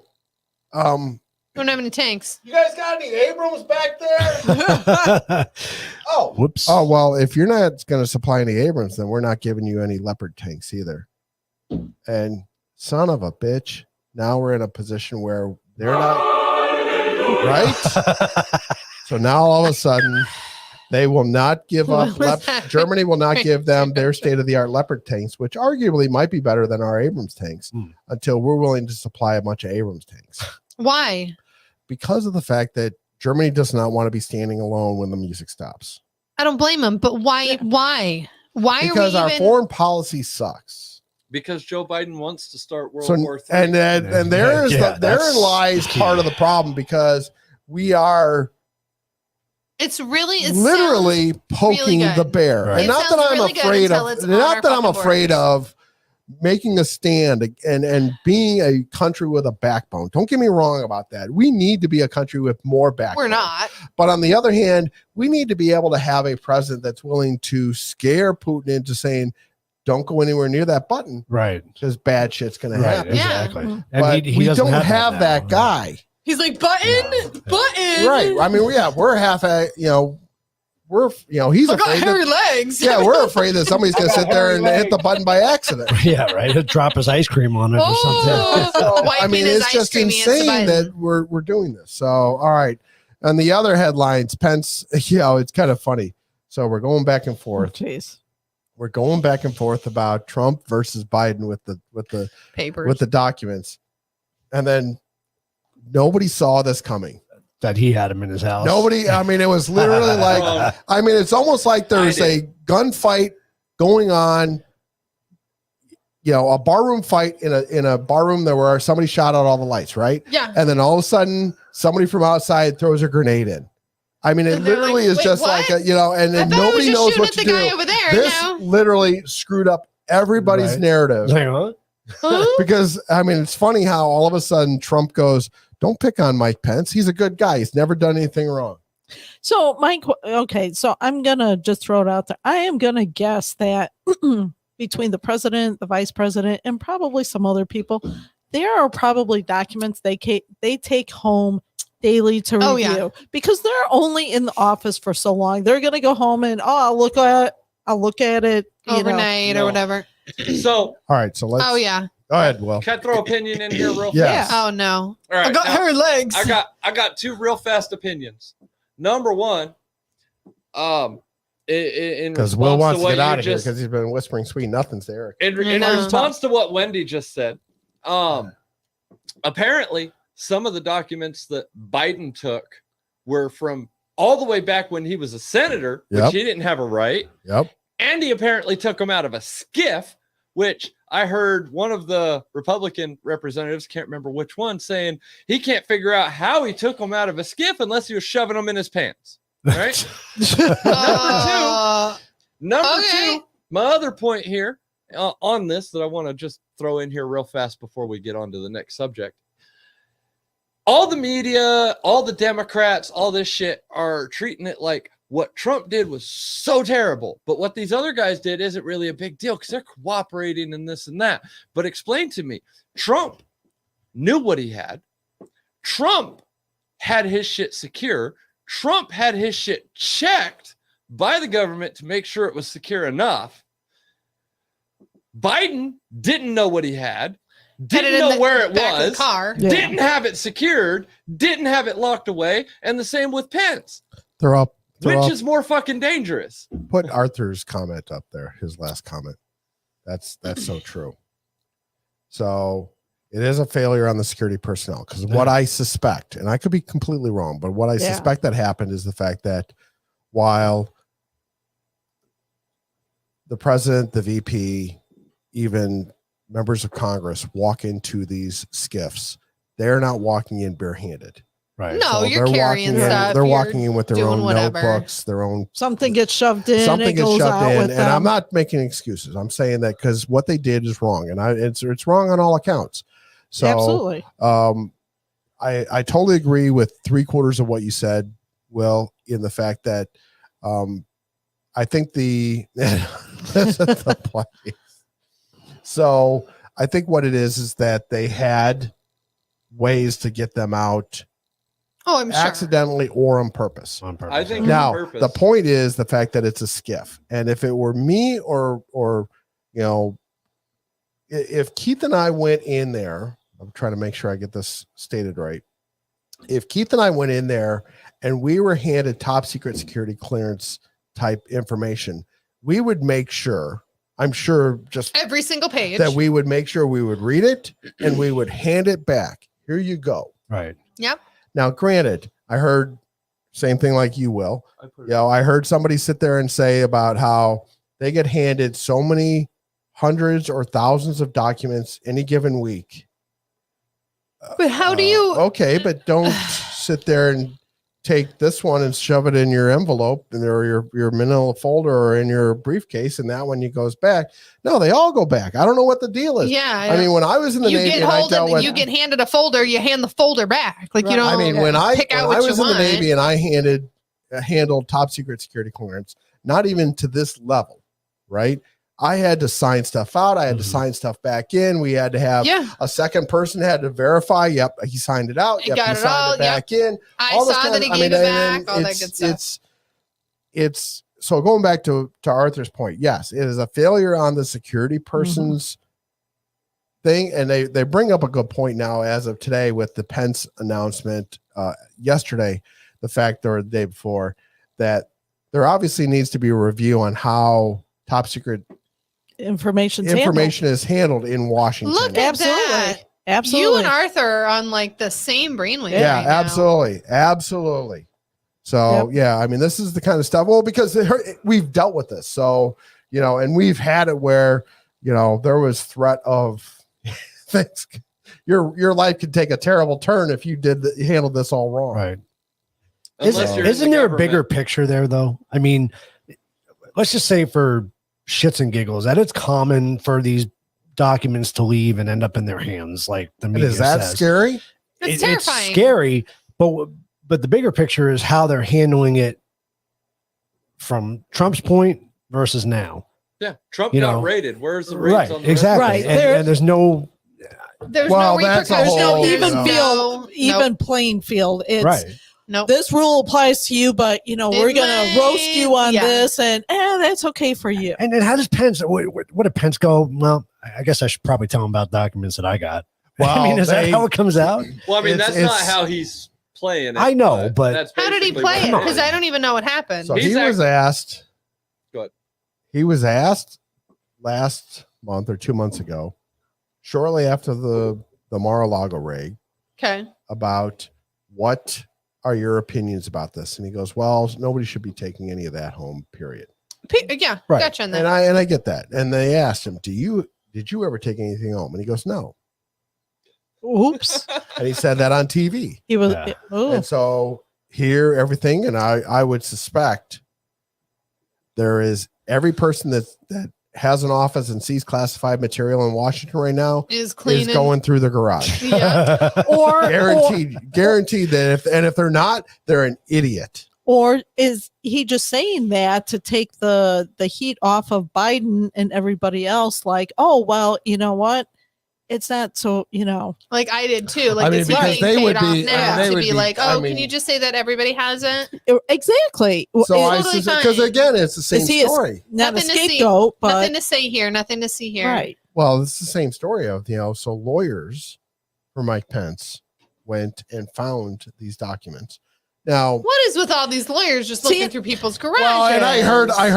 don't have any tanks. You guys got any Abrams back there? Oh, Whoops. oh well. If you're not going to supply any Abrams, then we're not giving you any Leopard tanks either. And son of a bitch, now we're in a position where they're not right. So now all of a sudden, they will not give up. What was that? Germany will not give them their state-of-the-art Leopard tanks, which arguably might be better than our Abrams tanks, until we're willing to supply a bunch of Abrams tanks. Why? Because of the fact that Germany does not want to be standing alone when the music stops. I don't blame them, but why? Why? Why Because are our we even? foreign policy sucks. Because Joe Biden wants to start World So War III. and therein that's lies part of the problem, because we are It's really it literally sounds poking really the good. bear. Right. And It not that sounds I'm really good afraid until of, it's on not our that I'm fucking afraid borders. of making a stand and being a country with a backbone. Don't get me wrong about that. We need to be a country with more backbone. We're not. But on the other hand, we need to be able to have a president that's willing to scare Putin into saying, don't go anywhere near that button, Right. because bad shit's going to Right. happen. Yeah. Exactly. And But we doesn't don't have that now. guy. He's like, button. Right. I mean, we're half a, he's I got afraid hairy that, legs. yeah, we're afraid that somebody's going to sit there and hit the button by accident. Yeah, right. He'll drop his ice cream on it or something. So, Wiping I mean, his it's ice just cream against the insane button. that we're doing this. So, all right. On the other headlines, Pence, it's kind of funny. So we're going back and forth. Jeez. We're going back and forth about Trump versus Biden with Papers. the documents. And then nobody saw this coming. That he had him in his house. Nobody, I mean, it was literally like, I mean, it's almost like there's I a gunfight going on, a barroom fight in a barroom there where somebody shot out all the lights, right? Yeah. And then all of a sudden somebody from outside throws a grenade in. I mean, it And they're literally like, is "Wait, just what? like, and I then thought I was nobody just knows shooting what at to the do. guy over there. This now. literally screwed up everybody's Right. narrative. Hang on. Huh? Because I mean, it's funny how all of a sudden Trump goes, "Don't pick on Mike Pence. He's a good guy. He's never done anything wrong." So, Mike, okay, so I'm going to just throw it out there. I am going to guess that between the president, the vice president, and probably some other people, there are probably documents they take home daily to review Oh, yeah. because they're only in the office for so long. They're going to go home and, I'll look at it Overnight or No. whatever. So, All right, so let's Oh yeah. go ahead, Will. can I throw opinion in here real Yes. fast? Oh no. All right. I got now- hairy legs. I got two real fast opinions. Number one, in Because Will response wants to to what get you out of here just because he's been whispering sweet nothings to Eric. in No. response to what Wendy just said, apparently some of the documents that Biden took were from all the way back when he was a senator, Yep. which he didn't have a right. Yep. And he apparently took them out of a skiff, which I heard one of the Republican representatives, can't remember which one, saying he can't figure out how he took them out of a skiff unless he was shoving them in his pants. Right? Uh, Number Okay. two, my other point here on this that I want to just throw in here real fast before we get on to the next subject. All the media, all the Democrats, all this shit are treating it like what Trump did was so terrible, but what these other guys did isn't really a big deal because they're cooperating and this and that. But explain to me, Trump knew what he had. Trump had his shit secure. Trump had his shit checked by the government to make sure it was secure enough. Biden didn't know what he had, Had didn't in know the where it back of the was, car. Yeah. didn't have it secured, didn't have it locked away, and the same with Pence, Throw up. which is more fucking dangerous. Put Arthur's comment up there, his last comment. That's so true. So it is a failure on the security personnel because what I suspect, and I could be completely wrong, but what I Yeah. suspect that happened is the fact that while the president, the VP, even members of Congress walk into these skiffs, they're not walking in barehanded. Right. No, you're they're carrying walking in, stuff. They're you're walking in with their doing own whatever. notebooks, their own Something gets shoved in. something it gets goes shoved out in, with and I'm them. not making excuses. I'm saying that because what they did is wrong, and it's wrong on all accounts. So, Absolutely. I totally agree with 3/4 of what you said, Will, in the fact that I think the so I think what it is that they had ways to get them out Oh, I'm sure. accidentally or on purpose. On purpose. I think Now, on purpose. the point is the fact that it's a skiff. And if it were me or you know, if Keith and I went in there, I'm trying to make sure I get this stated right. If Keith and I went in there and we were handed top secret security clearance type information, we would make sure, I'm sure just Every single page. that we would make sure we would read it and we would hand it back. Here you go. Right. Yep. Now, granted, I heard same thing like you will. I put You know, I heard somebody sit there and say about how they get handed so many hundreds or thousands of documents any given week. But how do you? Okay, but don't sit there and take this one and shove it in your envelope or your manila folder or in your briefcase, and that one you goes back. No, they all go back. I don't know what the deal is. Yeah. I mean, when I was in the you Navy get and I hold dealt of, with, you get handed a folder, you hand the folder back. Like you Right. don't. I mean, when I pick out what was you in the want. Navy and I handled top secret security clearance, not even to this level, right? I had to sign stuff out. I had to Mhm. sign stuff back in. We had to have yeah, a second person had to verify. Yep, he signed it out. He Yep, got he it signed all, it back in. I All this saw kind that he of- I gave mean, it and back. All that good stuff. It's so going back to Arthur's point. Yes, it is a failure on the security person's thing, and they bring up a good point now as of today with the Pence announcement yesterday, the fact or the day before that there obviously needs to be a review on how top secret Information information is handled in Washington. Look at Absolutely. that. Absolutely. You and Arthur are on like the same brainwave. Yeah, right now. absolutely. So yeah, I mean, this is the kind of stuff. Well, because we've dealt with this, so you know, and we've had it where you know there was threat of things. Your life could take a terrible turn if you handled this all wrong. Right. Unless you're in Isn't the there a government. bigger picture there, though? I mean, let's just say for shits and giggles that it's common for these documents to leave and end up in their hands, like the And media is that says. scary? It's It's terrifying. scary, but the bigger picture is how they're handling it from Trump's point versus now. Yeah, Trump You got know, raided. Where's the ratings Right, on the exactly. Right, And, there- and there's no There's Well, no that's a repercussions. whole, There's even you know. feel even nope. playing field. It's right. Nope. this rule applies to you, but you know, It we're gonna might- roast you on yeah. this, and that's okay for you. And then how does Pence? What did Pence go? Well, I guess I should probably tell him about documents that I got. Well, I mean, is that how it comes out? Well, I mean, It's- that's not it's- how he's playing it. I know, but- that's How did he basically play what it? Come on. Because I don't even know what happened. So He's he was asked. Go ahead. He was asked last month or 2 months ago, shortly after the Mar-a-Lago raid, Okay. about what are your opinions about this, and he goes, "Well, nobody should be taking any of that home." Period. Yeah. Right. Gotcha. On that. And I get that. And they asked him, did you ever take anything home? And he goes, "No." Oops, And he said that on TV. he was. Yeah. Oh, And so here, everything, and I would suspect there is every person that has an office and sees classified material in Washington right now is is cleaning. going through the garage. Yeah. or Guaranteed that if they're not, they're an idiot. or is he just saying that to take the heat off of Biden and everybody else? Like, oh well, you know what? It's not so, you know. Like I did too. Like I mean, is he because being they paid would off be- now they to would be be- like, I oh, mean- can you just say that everybody hasn't? Exactly. So I totally because fine. again, it's the same Is he a- story. Not a Nothing to see. scapegoat, but Nothing to say here. Nothing to see here. right. Well, it's the same story of, so lawyers for Mike Pence went and found these documents. Now, What is with all these lawyers just See, looking through people's garages? well, and I heard, Come I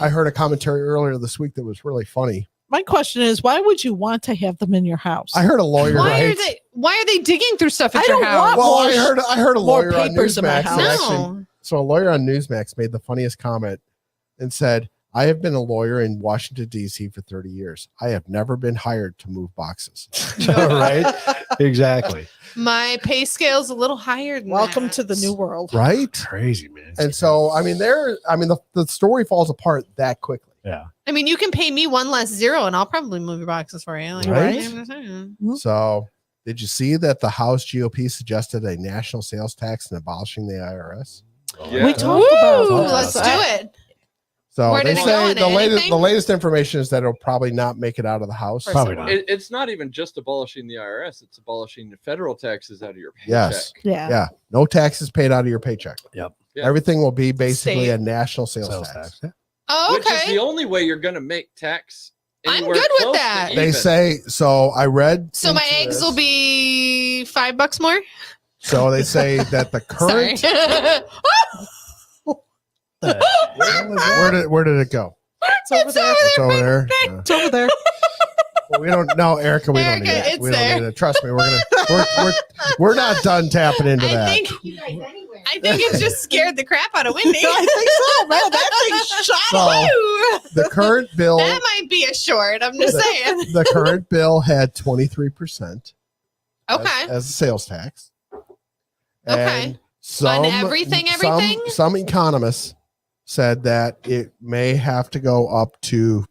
on. heard a commentary earlier this week that was really funny. My question is, why would you want to have them in your house? I heard a lawyer. Why are they digging through stuff at I your don't house? want Well, more I heard a more lawyer on papers in my Newsmax. house. that actually- No. so a lawyer on Newsmax made the funniest comment and said, "I have been a lawyer in Washington D.C. for 30 years. I have never been hired to move boxes." Right? Exactly. My pay scale's a little higher than Welcome that. to the new world. Right? Crazy, man. And so, I mean, the story falls apart that quickly. yeah. I mean, you can pay me one less zero and I'll probably move your boxes for you. Like, Right? I'm just saying. So, did you see that the House GOP suggested a national sales tax and abolishing the IRS? Yeah. We talked about Woo, that. let's do it. So Where they did it go say in the anything? latest information is that it'll probably not make it out of the house. Of course Probably it not. won't. It's not even just abolishing the IRS; it's abolishing the federal taxes out of your paycheck. Yes. Yeah. Yeah, no taxes paid out of your paycheck. Yeah. Everything will be basically State. a national sales, Sales tax. tax. Yeah. Oh, Which is okay. the only way you're going to make tax. I'm anywhere good with close to that. They even. say so. I read. So my into eggs this. will be $5 more. So they say that the current. Sorry. Where did it go? It's over there. It's over there. It's over there. We don't know, Erica. We don't need Erica, it. it's We don't there. need it. Trust me, we're not done tapping into I that. think You guys anywhere. I think it just scared the crap out of Wendy. I think so, man. That thing shot So Woo! the current bill, That might be a short. I'm just saying. the current bill had 23% Okay. as a sales tax. Okay. And some, everything? Some economists said that it may have to go up to.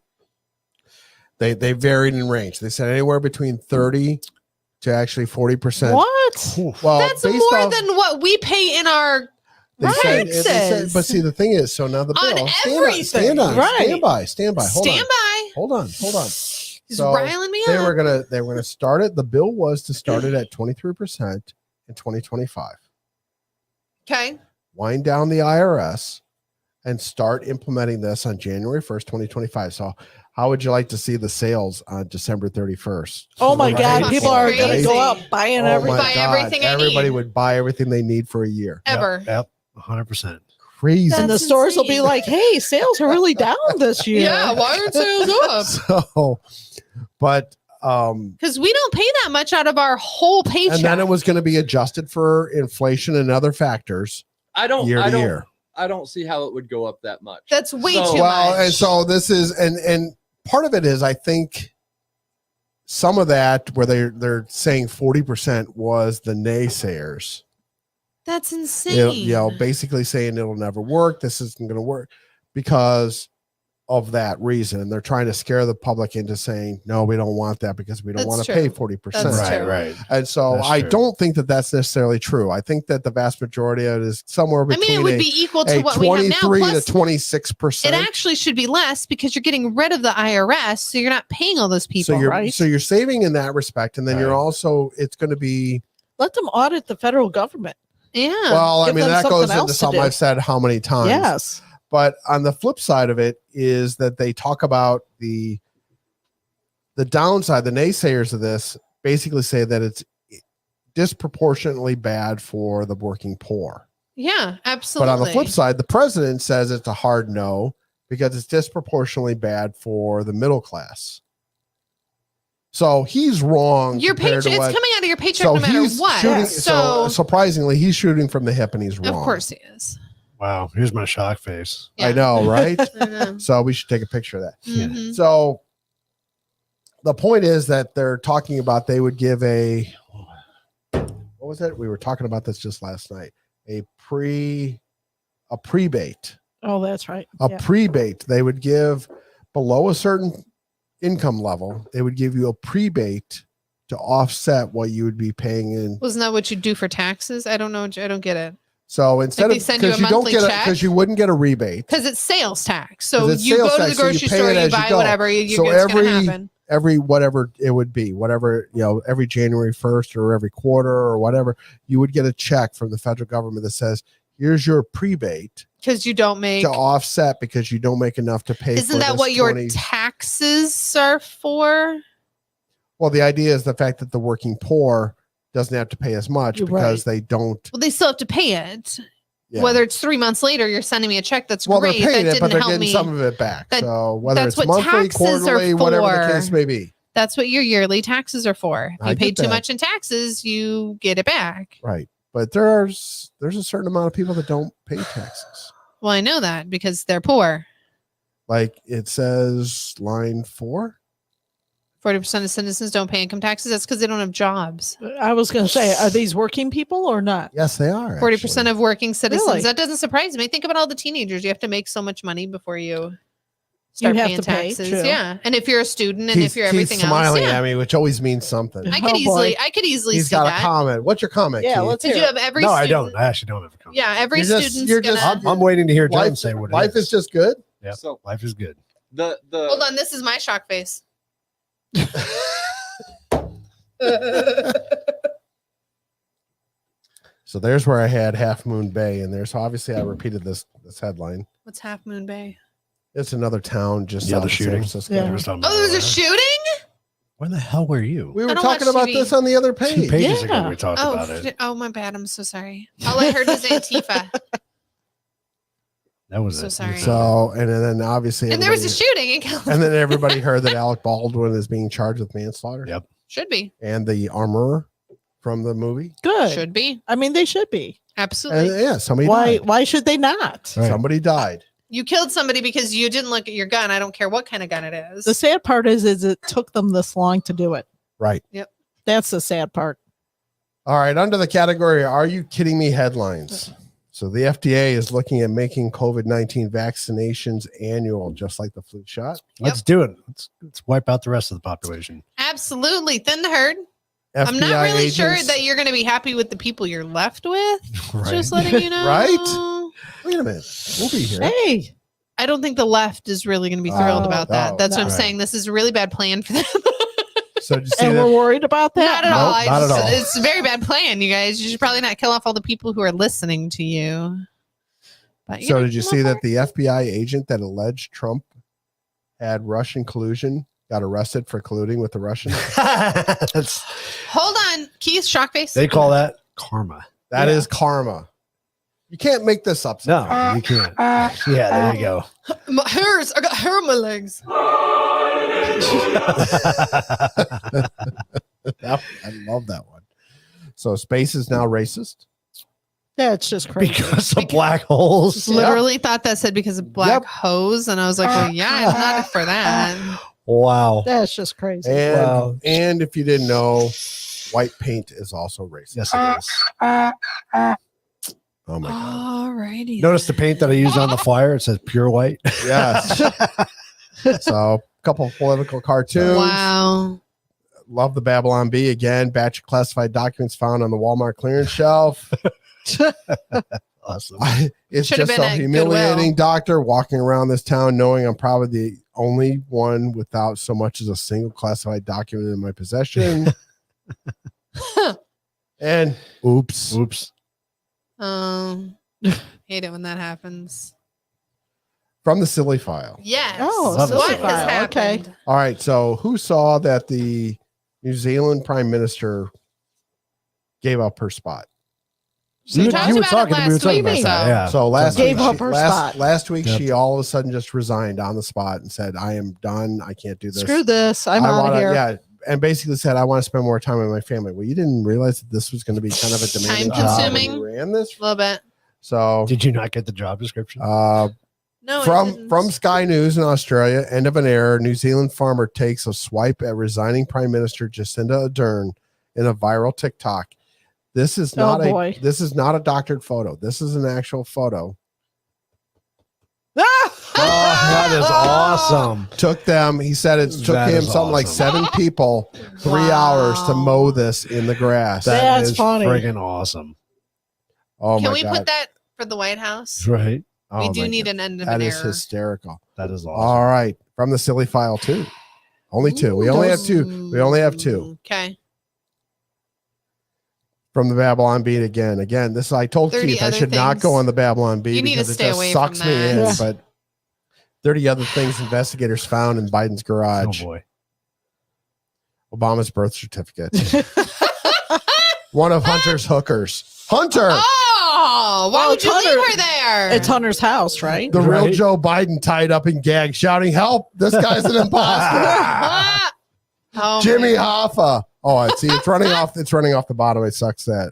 They varied in range. They said anywhere between 30 to actually 40%. What? Well, That's based more off- than what we pay in our. They said, Taxes. but see, the thing is, so now the On bill. everything. Stand on. Right. Stand by. Hold Stand on. by. Hold on. He's So riling me They up. were gonna start it. The bill was to start it at 23% in 2025. Okay. Wind down the IRS and start implementing this on January 1st, 2025. So how would you like to see the sales on December 31st? Oh my Right? God. People are going to Crazy. go out buying Oh my everything. Buy God. everything I Everybody need. would buy everything they need for a year. Ever. Yep. 100%. Crazy. And the That's stores will be insane. like, hey, sales are really down this year. Yeah. Why aren't sales up? So, but Because we don't pay that much out of our whole paycheck. and then it was going to be adjusted for inflation and other factors I don't. year I to don't. year. I don't see how it would go up that much. That's way So- too Well, much. and so this is and part of it is I think some of that where they're saying 40% was the naysayers. That's insane. You know, basically saying it'll never work. This isn't going to work because of that reason. And they're trying to scare the public into saying, no, we don't want that because we don't That's want to true. pay 40%. That's Right, true. right. And so That's I true. don't think that that's necessarily true. I think that the vast majority of it is somewhere I between mean, it would be equal to a what we have now. 23 Plus, to 26%. it actually should be less because you're getting rid of the IRS, so you're not paying all those people. so you're right? so you're saving in that respect, and then you're Right. also it's going to be Let them audit the federal government. Yeah. well. I Give mean, them that something goes into else to something do. I've said how many times. Yes. But on the flip side of it is that they talk about the downside. The naysayers of this basically say that it's disproportionately bad for the working poor. Yeah, absolutely. But on the flip side, the president says it's a hard no because it's disproportionately bad for the middle class. So he's wrong. your compared paycheck, to it's what- coming out of your paycheck no matter he's what. shooting- so, surprisingly, he's shooting from the hip and he's of wrong. course he is. Wow. Here's my shock face. I Yeah. know, right? I know. So we should take a picture of that. Mhm. So the point is that they're talking about they would give a what was it? We were talking about this just last night. A prebate. Oh, that's right. A Yeah. prebate. They would give below a certain income level, they would give you a prebate to offset what you would be paying in. Wasn't that what you do for taxes? I don't know. I don't get it. So instead they of send you a because you don't monthly get check? because you wouldn't get a rebate. Because it's sales tax. So 'Cause it's you sales go to the tax, so you grocery pay store, it you as you buy go. whatever, it's So going to every- happen. Every whatever it would be, whatever, you know, every January 1st or every quarter or whatever, you would get a check from the federal government that says, here's your prebate Because you don't make. to offset because you don't make enough to pay. Isn't for that this what your 20 taxes are for? Well, the idea is the fact that the working poor doesn't have to pay as much You're because they don't. Well, they still have to pay it. Yeah. Whether it's 3 months later, you're sending me a check. That's well, they're great. paying That it, but didn't they're help getting me. some of it back. That- So whether that's it's what monthly, taxes are quarterly, whatever the for. case may be. That's what your yearly taxes are for. If I you pay get too that. much in taxes, you get it back. Right. But there's a certain amount of people that don't pay taxes. Well, I know that because they're poor. Like it says line 4. 40% of citizens don't pay income taxes. That's because they don't have jobs. I was going to say, are these working people or not? Yes, they are. 40% of working citizens. Really? That doesn't surprise me. Think about all the teenagers. You have to make so much money before you start have paying to pay, taxes. true. Yeah. And if you're a student and if you're everything else, smiling yeah. at me, which always means something. I Oh, could boy. easily He's see got that. a comment. What's your comment? Yeah, Keith? let's Because hear you it. have every No, student. I don't. I actually don't have a comment. Yeah, every You're just- student's you're just- gonna. I'm waiting to hear Jen Life, say what it life is just good. Yep. So Life is good. the Hold on, this is my shock face. So there's where I had Half Moon Bay, and there's obviously I repeated this headline. What's Half Moon Bay? It's another town just The south other of San shooting? Francisco. Yeah. You were talking Oh, about there was a that. shooting? Where the hell were you? We I were don't talking watch about TV. this on the other 2 page. pages ago Yeah. we talked Oh, about it. oh, my bad. I'm so sorry. All I heard was Antifa. That was So it. sorry. So, and then obviously, And there was a everybody- shooting in California. and then everybody heard that Alec Baldwin is being charged with manslaughter. Yep. Should be. And the armorer from the movie. Good. Should be. I mean, they should be. Absolutely. And yeah, somebody Why? died. Why should they not? Right. Somebody died. You killed somebody because you didn't look at your gun. I don't care what kind of gun it is. The sad part is it took them this long to do it. Right. That's the sad part. All right. Under the category, are you kidding me? Headlines. So the FDA is looking at making COVID-19 vaccinations annual, just like the flu shot. Let's do it. Let's wipe out the rest of the population. Absolutely. Thin the herd. FBI I'm not really sure agents- that you're going to be happy with the people you're left with. Right. Just letting you know. Right? Wait a minute. We'll be here. Hey, I don't think the left is really going to be thrilled Oh, about that. no, That's what I'm right. saying. This is a really bad plan for them. So did you see and we're that? worried about that. Not at all. Nope, not at all. It's a very bad plan, you guys. You should probably not kill off all the people who are listening to you. But, So know, did you see that the FBI agent that alleged Trump had Russian collusion got arrested for colluding with the Russians? That's, Hold on, Keith, shock face. they call that karma. That Yeah. is karma. You can't make this up. No, you can't. Yeah, there you go. My hairs. I got hair on my legs. I love that one. So space is now racist. That's just crazy. Because of black holes. Literally thought that said because of black Yep. hose, and I was like, well, yeah, I'm not for that. Wow. That's just crazy. And Wow. and if you didn't know, white paint is also racist. Yes, it is. Oh my god. Alrighty. Notice the paint that I used on the flyer? It says pure white. Yes. So a couple of political cartoons. Wow. Love the Babylon Bee again. Batch of classified documents found on the Walmart clearance shelf. Awesome. It's Should've just been so at humiliating, Goodwill. doctor, walking around this town knowing I'm probably the only one without so much as a single classified document in my possession. And oops. Oops. Hate it when that happens. From the silly file. Yes. Oh, Love what it. has File, okay. happened? All right. So who saw that the New Zealand Prime Minister gave up her spot? So we talked about it last week, about so- that. Yeah. So last Gave week, up her spot. last week Yep. she all of a sudden just resigned on the spot and said, "I am done. I can't do this. Screw this. I'm I out of wanna- here. Yeah, and basically said, "I want to spend more time with my family." Well, you didn't realize that this was going to be kind of a demanding job when Time-consuming. you ran this. A little bit. So, Did you not get the job description? No. it from didn't. Sky News in Australia, end of an era. New Zealand farmer takes a swipe at resigning Prime Minister Jacinda Ardern in a viral TikTok. This is not boy. this is not a doctored photo. This is an actual photo. Oh, that is awesome. Took them. He said it took That him is something like awesome. 7 people 3 hours to Wow. mow this in the grass. That That's is funny. friggin' awesome. Oh Can my we god! put that for the White House? Right. Oh we my do need God. an end of That an is era. hysterical. That is awesome. All right, from the silly file 2. Only 2. We only have 2. We only have 2. Okay. From the Babylon Beat again. Again, this I told 30 Keith I other should not things. go on the Babylon Beat You need to because it stay just away sucks from me that. in. Yeah. But 30 other things investigators found in Biden's Oh garage. boy. Obama's birth certificate. One of Hunter's hookers. Hunter, Oh, why Well, would you Hunter- leave her there? It's Hunter's house, right? the real Right. Joe Biden, tied up and gagged, shouting, "Help! This guy's an imposter." Oh, Jimmy man. Hoffa. Oh, I see. It's running off. It's running off the bottom. It sucks that.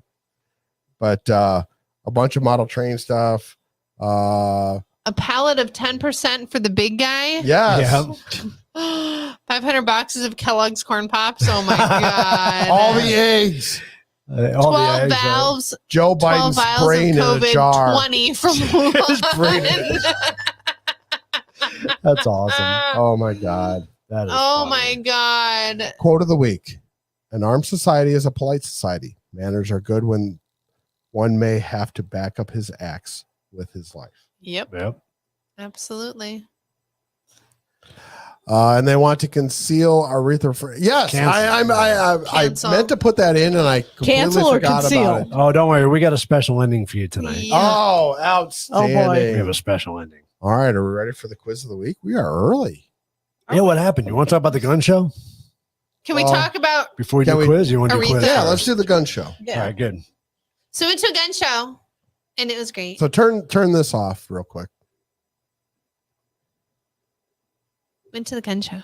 But a bunch of model train stuff. A pallet of 10% for the big guy. Yes. Yeah. 500 boxes of Kellogg's Corn Pops. Oh my god! All the eggs. All the 12 eggs, valves. Joe 12 Biden's vials brain of in a jar. COVID. 20 from His brain. Wuhan. That's awesome. Oh my God. That is Oh funny. my god! Quote of the week: An armed society is a polite society. Manners are good when one may have to back up his acts with his life. Yep, Yep. absolutely. And they want to conceal urethra. Yes, Cancel. I Cancel. meant to put that in, and I completely Cancel or forgot conceal? about it. Oh, don't worry. We got a special ending for you tonight. Yeah. Oh, outstanding! We have a special ending. All right, are we ready for the quiz of the week? We are early. Yeah, what happened? You want to talk about the gun show Can we Well, talk about? before we do Can we- quiz? You want to do Aretha? quiz? Yeah, first? let's do the gun show. All Yeah. right, good. So we went to a gun show, and it was great. So turn this off real quick. Went to the gun show.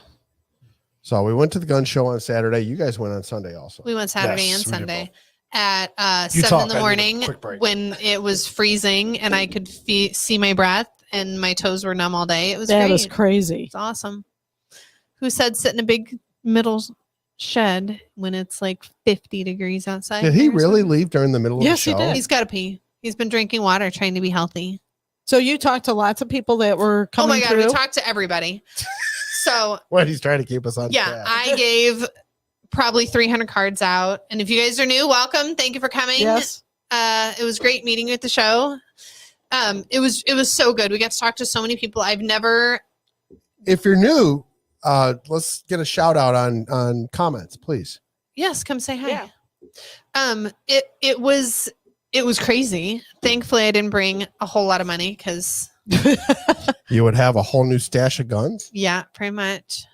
So we went to the gun show on Saturday. You guys went on Sunday also. We went Saturday Yes, and we did Sunday at You 7 talk, in the I need a morning quick break. when it was freezing and I could see my breath and my toes were numb all day. It was That great. is crazy. It's awesome. Who said sit in a big middle shed when it's like 50 degrees outside? Did he here or really something? leave during the middle Yes, of he the show? did. He's got to pee. He's been drinking water, trying to be healthy. So you talked to lots of people that were Oh coming my God, through. we talked to everybody. So What, he's trying to keep us on yeah, track. I gave probably 300 cards out. And if you guys are new, welcome. Thank you for coming. Yes. It was great meeting you at the show. It was so good. We got to talk to so many people. I've never. If you're new, let's get a shout out on comments, please. Yes, come say hi. Yeah. It was crazy. Thankfully, I didn't bring a whole lot of money because You would have a whole new stash of guns. yeah, pretty much.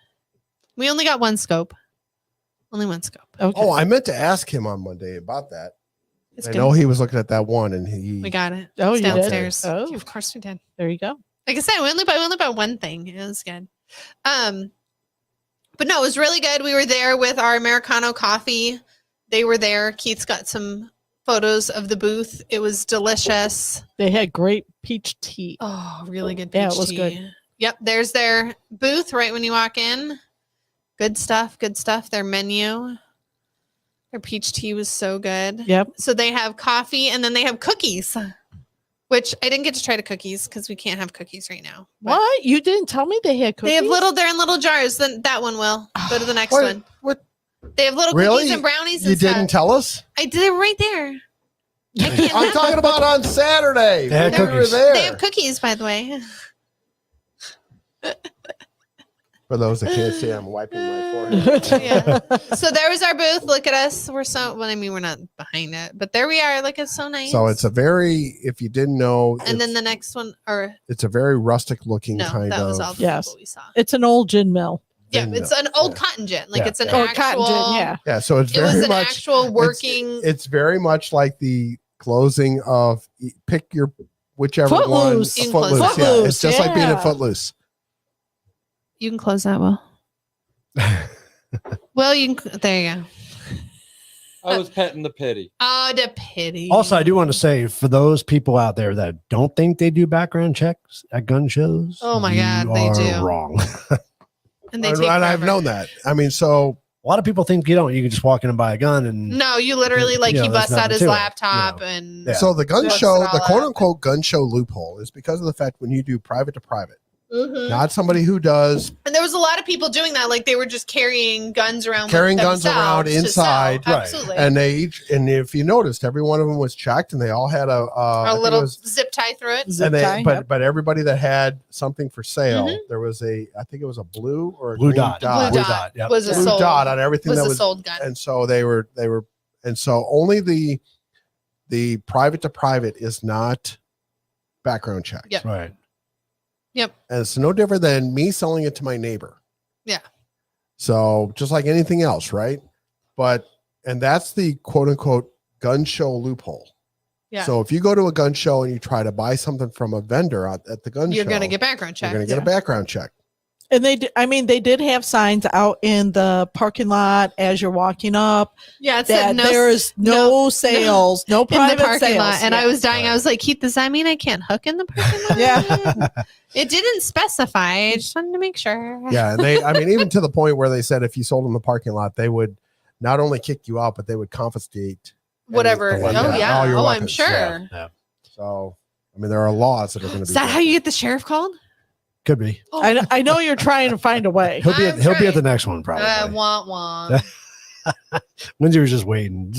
We only got one scope. Only one scope. Okay. Oh, I meant to ask him on Monday about that. It's I good. know he was looking at that one, and he. We got it. Oh, It's you did? downstairs. Oh. Of course we did. There you go. Like I said, we only bought one thing. It was good. But no, it was really good. We were there with our Americano coffee. They were there. Keith's got some photos of the booth. It was delicious. They had great peach tea. Oh, really good. Yeah, it peach was tea. good. Yep, there's their booth right when you walk in. Good stuff. Good stuff. Their menu. Their peach tea was so good. Yep. So they have coffee and then they have cookies, which I didn't get to try the cookies because we can't have cookies right now. But What? You didn't tell me they had cookies? They have they're in little jars. Then that one will go to the next What? one. What? They have little Really? cookies and brownies and You stuff. didn't tell us? I did it right there. I can't I'm have talking about on Saturday. They had when we were cookies. there. They have cookies, by the way. For those that can't see, I'm wiping my forehead. Yeah. So there was our booth. Look at us. We're so well. I mean, we're not behind it, but there we are. Look, it's so nice. So it's a very, if you didn't know, and then it's- the next one, or it's a very rustic looking no, kind that of. was all the Yes. people we saw. It's an old gin mill. Yeah, Then, it's an old yeah. cotton gin. Like Yeah. it's an Or actual. cotton gin, yeah. Yeah, so it's It was very an much actual working. It's very much like the closing of pick your whichever Footloose. one. You can close Footloose. that. Yeah, Footloose, it's just like being yeah. at Footloose. You can close that, Will. Well, you can. There you go. I was petting the pity. Oh, the pity. Also, I do want to say for those people out there that don't think they do background checks at gun shows, Oh my God, you they are do. wrong. and they And take I've forever. known that. I mean, so A lot of people think you don't. You can just walk in and buy a gun and No, you literally like Yeah, he there's busts out nothing his to it, laptop you know. and Yeah. so the gun Bust show, it the all quote out. unquote gun show loophole is because of the fact when you do private to private, Mhm. not somebody who does And there was a lot of people doing that. Like they were just carrying guns around. with Carrying guns around themselves to sell. inside. Right. Absolutely. and they each, and if you noticed, every one of them was checked and they all had I a think it little was- zip tie through it. Zip and they, tie, but yep. but everybody that had something for sale, Mhm. there was I think it was a blue or a blue green dot. Blue Blue dot dot. Yep. was a blue sold. dot on everything Was that a was, sold gun. and so they were, and so only the private to private is not background checked. Yep. Right. And it's no different than me selling it to my neighbor. Yeah. So just like anything else, right? And that's the quote unquote gun show loophole. Yeah. So if you go to a gun show and you try to buy something from a vendor at the gun You're show, gonna get background you're checked. going to get a background check. And they did have signs out in the parking lot as you're walking up Yeah, it that said no there is no sales, no in the private parking sales. lot. And Yeah. I was dying. Right. I was like, Keith, does that mean I can't hook in the parking lot? Yeah. It didn't specify. I just wanted to make sure. Yeah. And I mean, even to the point where they said if you sold in the parking lot, they would not only kick you out, but they would confiscate. Whatever. any- Oh all yeah. your Oh, I'm weapons. sure. Yeah. Yeah. So, I mean, there are laws that are going to be. Is that how you get the sheriff called? Could be. I know you're trying to find a way. He'll be. I'm He'll be at trying. the next one probably. Want. Lindsay was just waiting.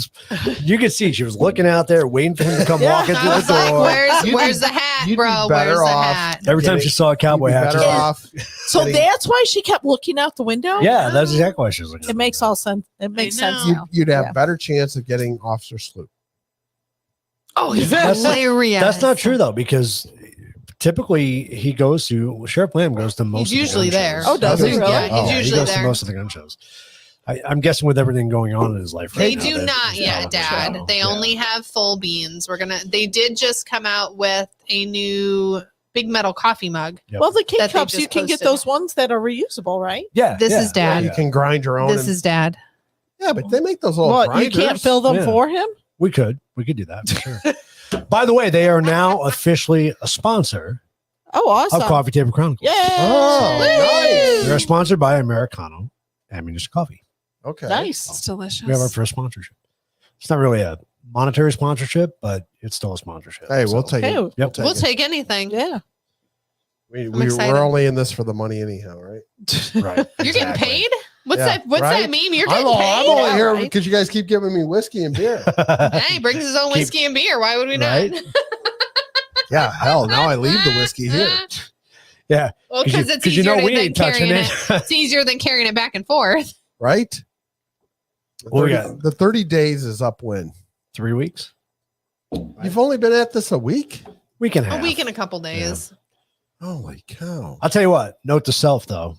You could see she was looking out there, waiting for him to come Yeah. walking through I the was like, door. where's the hat, you'd be bro? better Where's the off- hat? Every time she saw a cowboy hat, better she's like, off. So Getting- that's why she kept looking out the window. yeah, that's exactly why she was looking. It makes all sense. It makes sense know. now. You'd have Yeah. better chance of getting Officer Sloop. Oh, he's That's- hilarious. That's not true though, because typically he goes to Sheriff Lamb goes to most. He's of the usually gun there. shows. Oh, does he really? Yeah, Oh, he's he usually goes to there. most of the gun shows. I'm guessing with everything going on in his life They right now. do that not it's yet, not Dad. so, They yeah. only have full beans. They did just come out with a new big metal coffee mug. Yep. Well, the King That they cups, you just can get posted. those ones that are reusable, right? Yeah, This is Dad. You can grind your own. This and- is Dad. yeah, but they make those little What, you grinders. can't fill them Yeah. for him? We could do that for sure. By the way, they are now officially a sponsor Oh, awesome. of Coffee Table Chronicles. Yeah. Oh, nice. They're sponsored by Americano Ammunition Coffee. Okay. Nice. It's delicious. We have our first sponsorship. It's not really a monetary sponsorship, but it's still a sponsorship. Hey, we'll So, take Hey, it. Yep. We'll take anything. Yeah. We're excited. only in this for the money anyhow, right? Right. You're getting exactly. paid? What's Yeah, that? What's right? that mean? You're I'm, getting I'm paid? only here right? because you guys keep giving me whiskey and beer. Yeah, he brings his own Keep- whiskey and beer. Why would we not? Right? Yeah, hell, now I leave the whiskey here. Yeah. Well, because it's easier than carrying it. it. It's easier than carrying it back and forth. Right? The What we 30 got? the 30 days is up when? 3 weeks. You've only been at this a week? Week and a A half. week and a couple days. Holy cow. I'll tell you what. Note to self though.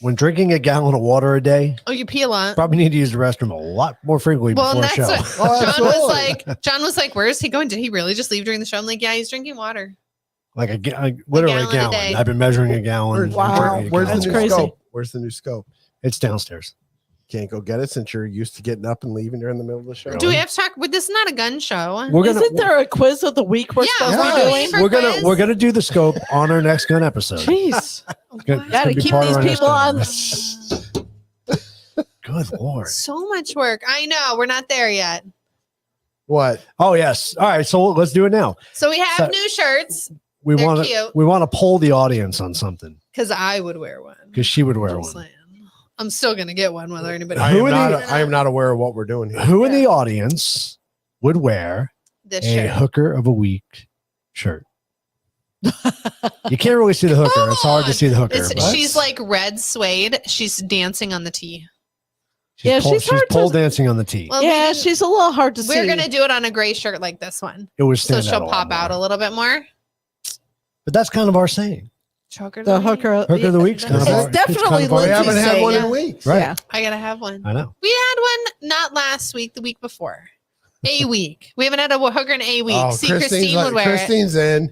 When drinking a gallon of water a day, Oh, you pee a lot. probably need to use the restroom a lot more frequently Well, before a that's show. what Oh, John was like, where's he going? Did he really just leave during the show? I'm like, yeah, he's drinking water. Like literally a gallon a gallon. day. I've been measuring a gallon. Wow. and drinking a Where's the gallon. new That's crazy. scope? Where's the new scope? It's downstairs. Can't go get it since you're used to getting up and leaving during the middle of the show. Do we have to talk? But this is not a gun show. We're gonna Isn't there a quiz of the week we're Yeah, supposed we're to be doing doing? for we're gonna quiz? we're gonna do the scope on our next gun episode. Jeez. Good. What? Gotta be keep part of these our people next on. Good lord. So much work. I know. We're not there yet. What? Oh yes. All right. So let's do it now. So we have So- new shirts We They're want cute. to we want to poll the audience on something because I would wear one. because she would wear I'm one. saying. I'm still gonna get one whether anybody. I Who am, in not, the- I am not aware of what we're doing here. Who in the audience would wear This a shirt. hooker of a week shirt? You can't really see the hooker. Come It's hard to on. see the hooker. It's, but she's like red suede. She's dancing on the tee. Yeah, she's hard to- pole dancing on the tee. Well, Yeah, we she's a little hard to see. we're gonna do it on a gray shirt like this one, It would so stand she'll out pop out a more. little bit more. But that's kind of our saying. Choker the hooker. Hooker of the week's kind of It's our, definitely kind of our We Lindsay's haven't had saying one it. in weeks. Right. Yeah. I gotta have one. I know. We had one not last week, the week before. A week. We haven't had a hooker in a week. Oh, See, Christine would wear Christine's in.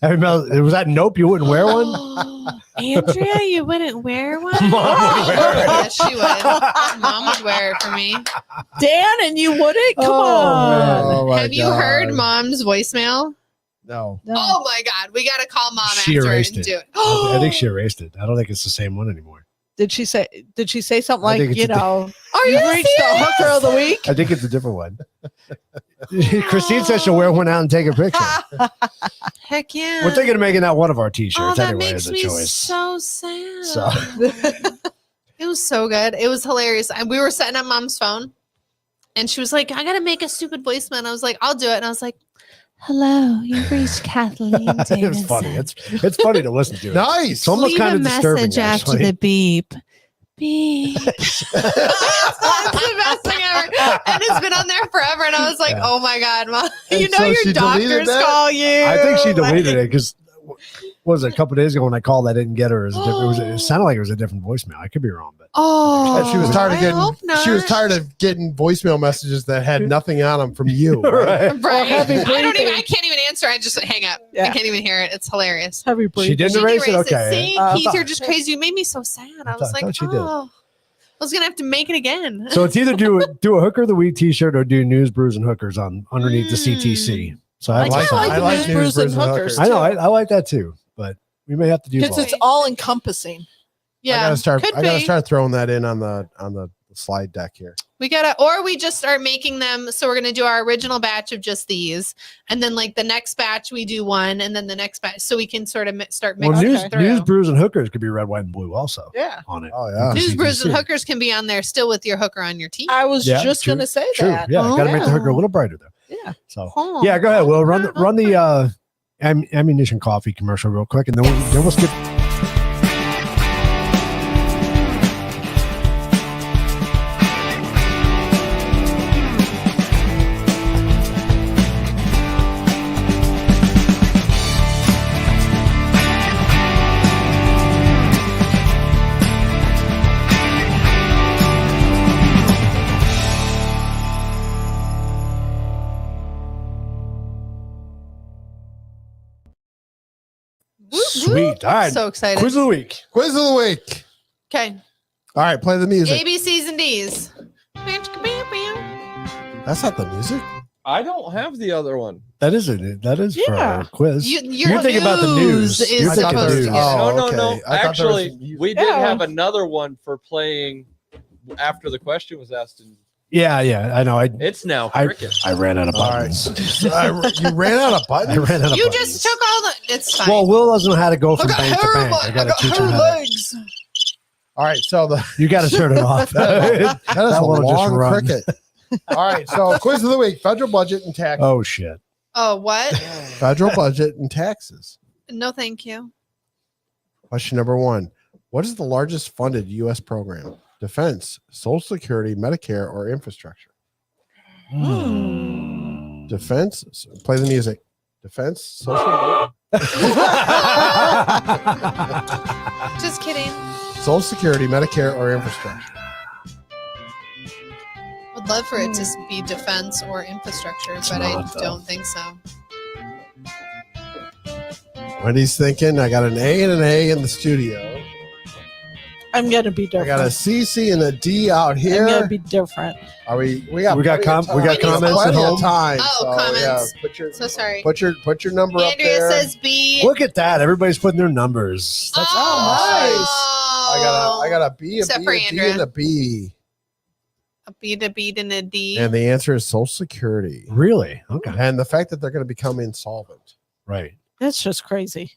I remember, was that nope? You wouldn't wear it. one? Oh, Andrea, you wouldn't wear one? Mom would wear it. Yes, she would. Mom would wear it for me. Dan, and you wouldn't? Come on. Oh, my Have you God. heard Mom's voicemail? No. No. Oh my God, we gotta call Mom She after erased and it. do it. I think she erased it. I don't think it's the same one anymore. Did she say something I think like, it's you a- know, Are you've you reached the serious? hooker of the week? I think it's a different one. Christine says she'll wear one out and take a picture. Heck yeah. We're thinking of making that one of our Oh, t-shirts that anyway makes as a me choice. so sad. So- It was so good. It was hilarious. And we were setting up Mom's phone, and she was like, "I gotta make a stupid voicemail." And I was like, "I'll do it." And I was like, "Hello, you've reached Kathleen Davidson. It was funny. It's funny to listen to. Nice. It's almost Leave kind a of disturbing. message after Actually. the beep." Beep. That's the best thing ever. And it's been on there forever. And I was like, Yeah. "Oh my God, Mom. You And know so your she deleted doctors that? call you." I think she deleted Like- it because was it a couple days ago when I called, I didn't get her. It sounded like it was a different voicemail. I could be wrong, but Oh, She was tired of I hope getting. She was not. tired of getting voicemail messages that had nothing on them from you. Right? right. Right. heavy I don't even. breathing. I can't even answer. I just hang up. I Yeah. can't even hear it. It's hilarious. Heavy breathing. She didn't She erase it. erased Okay. See, I Keith, thought- you're just crazy. You made me so sad. I was I like, thought you did. oh, I was gonna have to make it again. So it's either do a hooker of the week t-shirt or do news, brews, and hookers on underneath the CTC. So I I like kinda that. like I like news, news, brews, brews, and and hookers. hookers. I know. too. I like that too, but we may have to do Because both. it's all encompassing. yeah, I gotta start. could I gotta be. start throwing that in on the slide deck here. We gotta, or we just start making them. So we're gonna do our original batch of just these, and then like the next batch we do one, and then the next batch, so we can sort of start Well, mixing news, it through. news brews and hookers could be red, white, and blue also Yeah. on it. Oh yeah. News brews and CGC. hookers can be on there still with your hooker on your teeth. I was Yeah, just true, going to say True. that. Yeah, got to make the hooker a little brighter there. Yeah. So Oh. yeah, go ahead. We'll run the ammunition coffee commercial real quick, and then we'll skip. Whoop, Sweet. whoop. All right. So excited. Quiz of the week. Quiz of the week. Okay. All right, play the music. A, B, C's, and D's. That's not the music. I don't have the other one. That is it. That is for Yeah. our quiz. You're thinking about the news. Is You're thinking supposed to news. get it. Oh, no, okay. no. I thought there was Actually, some- we did Yeah. have another one for playing after the question was asked, and Yeah, I know. it's now I cricket. ran out of All right. buttons. You ran out of I buttons. ran out of You buttons. just took all the. It's fine. Well, Will doesn't know how to go from I got bank to hair bank. leg- I got to teach him hair how to. legs. All right, so You got to turn it off. that is That a one will just long run. cricket. All right, so quiz of the week: federal budget and taxes. Oh shit! Oh, what? Federal budget and taxes. No, thank you. Question number 1: what is the largest funded U.S. program? Defense, Social Security, Medicare, or infrastructure? Defense. Play the music. Defense, Just kidding. Social Security, Medicare, or infrastructure? Would love for it to be defense or infrastructure, It's but not, I though. don't think so. Wendy's thinking. I got an A and an A in the studio. I'm going to be I different. got a CC and a D out I'm going here. to be different. Are we? We got. We got plenty of we got time. comments at Plenty of home? time. Oh, so, comments. Yeah, So sorry. put your number up Andrea there. says B. Look at that! Everybody's putting their numbers. That's Oh, I got a B, a Except B, for a D, Andrea. and a B. a B to B and a D. And the answer is Social Security. really okay. And the fact that they're going to become insolvent. Right. That's just crazy.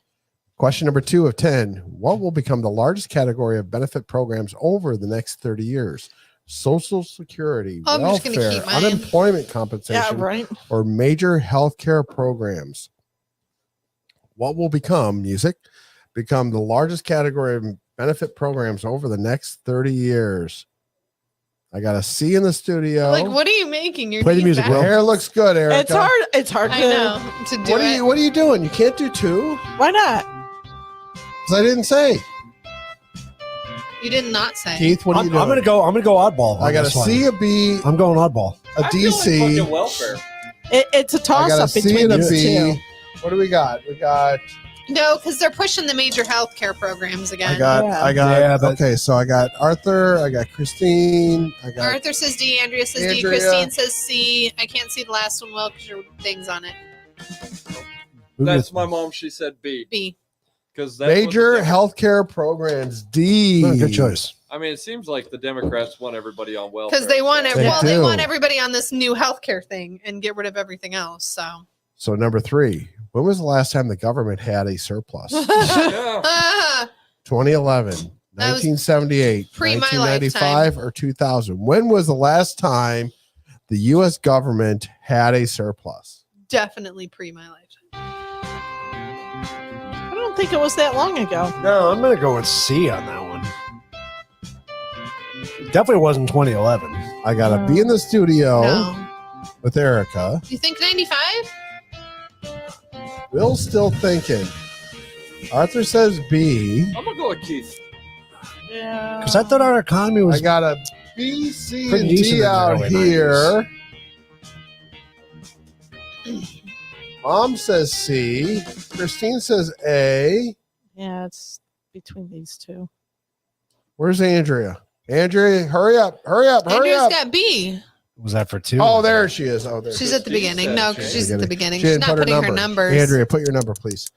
Question number 2 of 10. What will become the largest category of benefit programs over the next 30 years? Social Security, Oh, I'm just gonna welfare, keep mine. unemployment Yeah, compensation, right. or major healthcare programs. What will become the largest category of benefit programs over the next 30 years? I got a C in the studio. Like, what are you making? Your Play the knees music, back? Will. Hair looks good, Erica. It's hard. It's hard I to. know to do What are it. you doing? You can't do 2? Why not? Because I didn't say. You did not say. Keith, what are I'm, you doing? I'm gonna go oddball. I on got a this one. C, a B, I'm going oddball. a I feel like DC. fucking welfare. It's a I toss got a up C between and a these B. two. What do we got? We got. No, because they're pushing the major healthcare programs again. I got. Yeah, but- okay, so I got Arthur. I got Christine. I got. Arthur says D. Andrea says D. Andrea. Christine says C. I can't see the last one well because your thing's on it. Who That's gets- my mom. She said B B. because Major healthcare programs. D. Oh, good choice. I mean, it seems like the Democrats want everybody on welfare. Because they want They they do. want everybody on this new healthcare thing and get rid of everything else. So So number 3. When was the last time the government had a surplus? Yeah. Ah, 2011, That was 1978, pre my 1995, or 2000. When was the last time the U.S. government had a surplus? definitely pre my lifetime. I don't think it was that long ago. No, I'm gonna go with C on that one. Definitely wasn't 2011. I got a B in the studio No. with Erica. You think 95? Bill's still thinking. Arthur says B. I'm gonna go with Keith. Yeah. Because I thought our economy was I got a B, C, Pretty and decent in D the out early here. Mom says C. Christine says A. Yeah, it's between these two. Where's Andrea? Andrea, hurry up, hurry up, hurry Andrea's up. got B. was that for 2? Oh, there she is. Oh, there She's she at the Christine beginning. said No, she- because she's at the beginning. She She's didn't not put her putting her number. numbers. Andrea, put your number, please.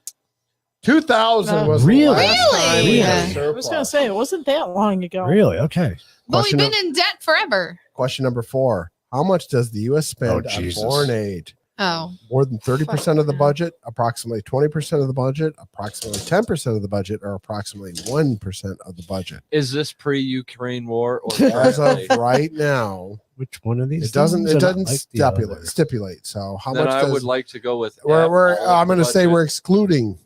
2000 was the Really? last time we had a Really? I was going to surplus. say it wasn't that long ago. Really? Okay. But we've Question been in debt forever. Question number 4. How much does the U.S. spend Oh, on Jesus. foreign aid? Oh, More than 30% of the Fuck. budget, approximately 20% of the budget, approximately 10% of the budget, or approximately 1% of the budget. Is this pre-Ukraine war or As of currently? right now, Which one of these? it doesn't things? I don't like the stipulate. other. Stipulate. So how Then much I does would like to go with. we're all of I'm the going to say budget. we're excluding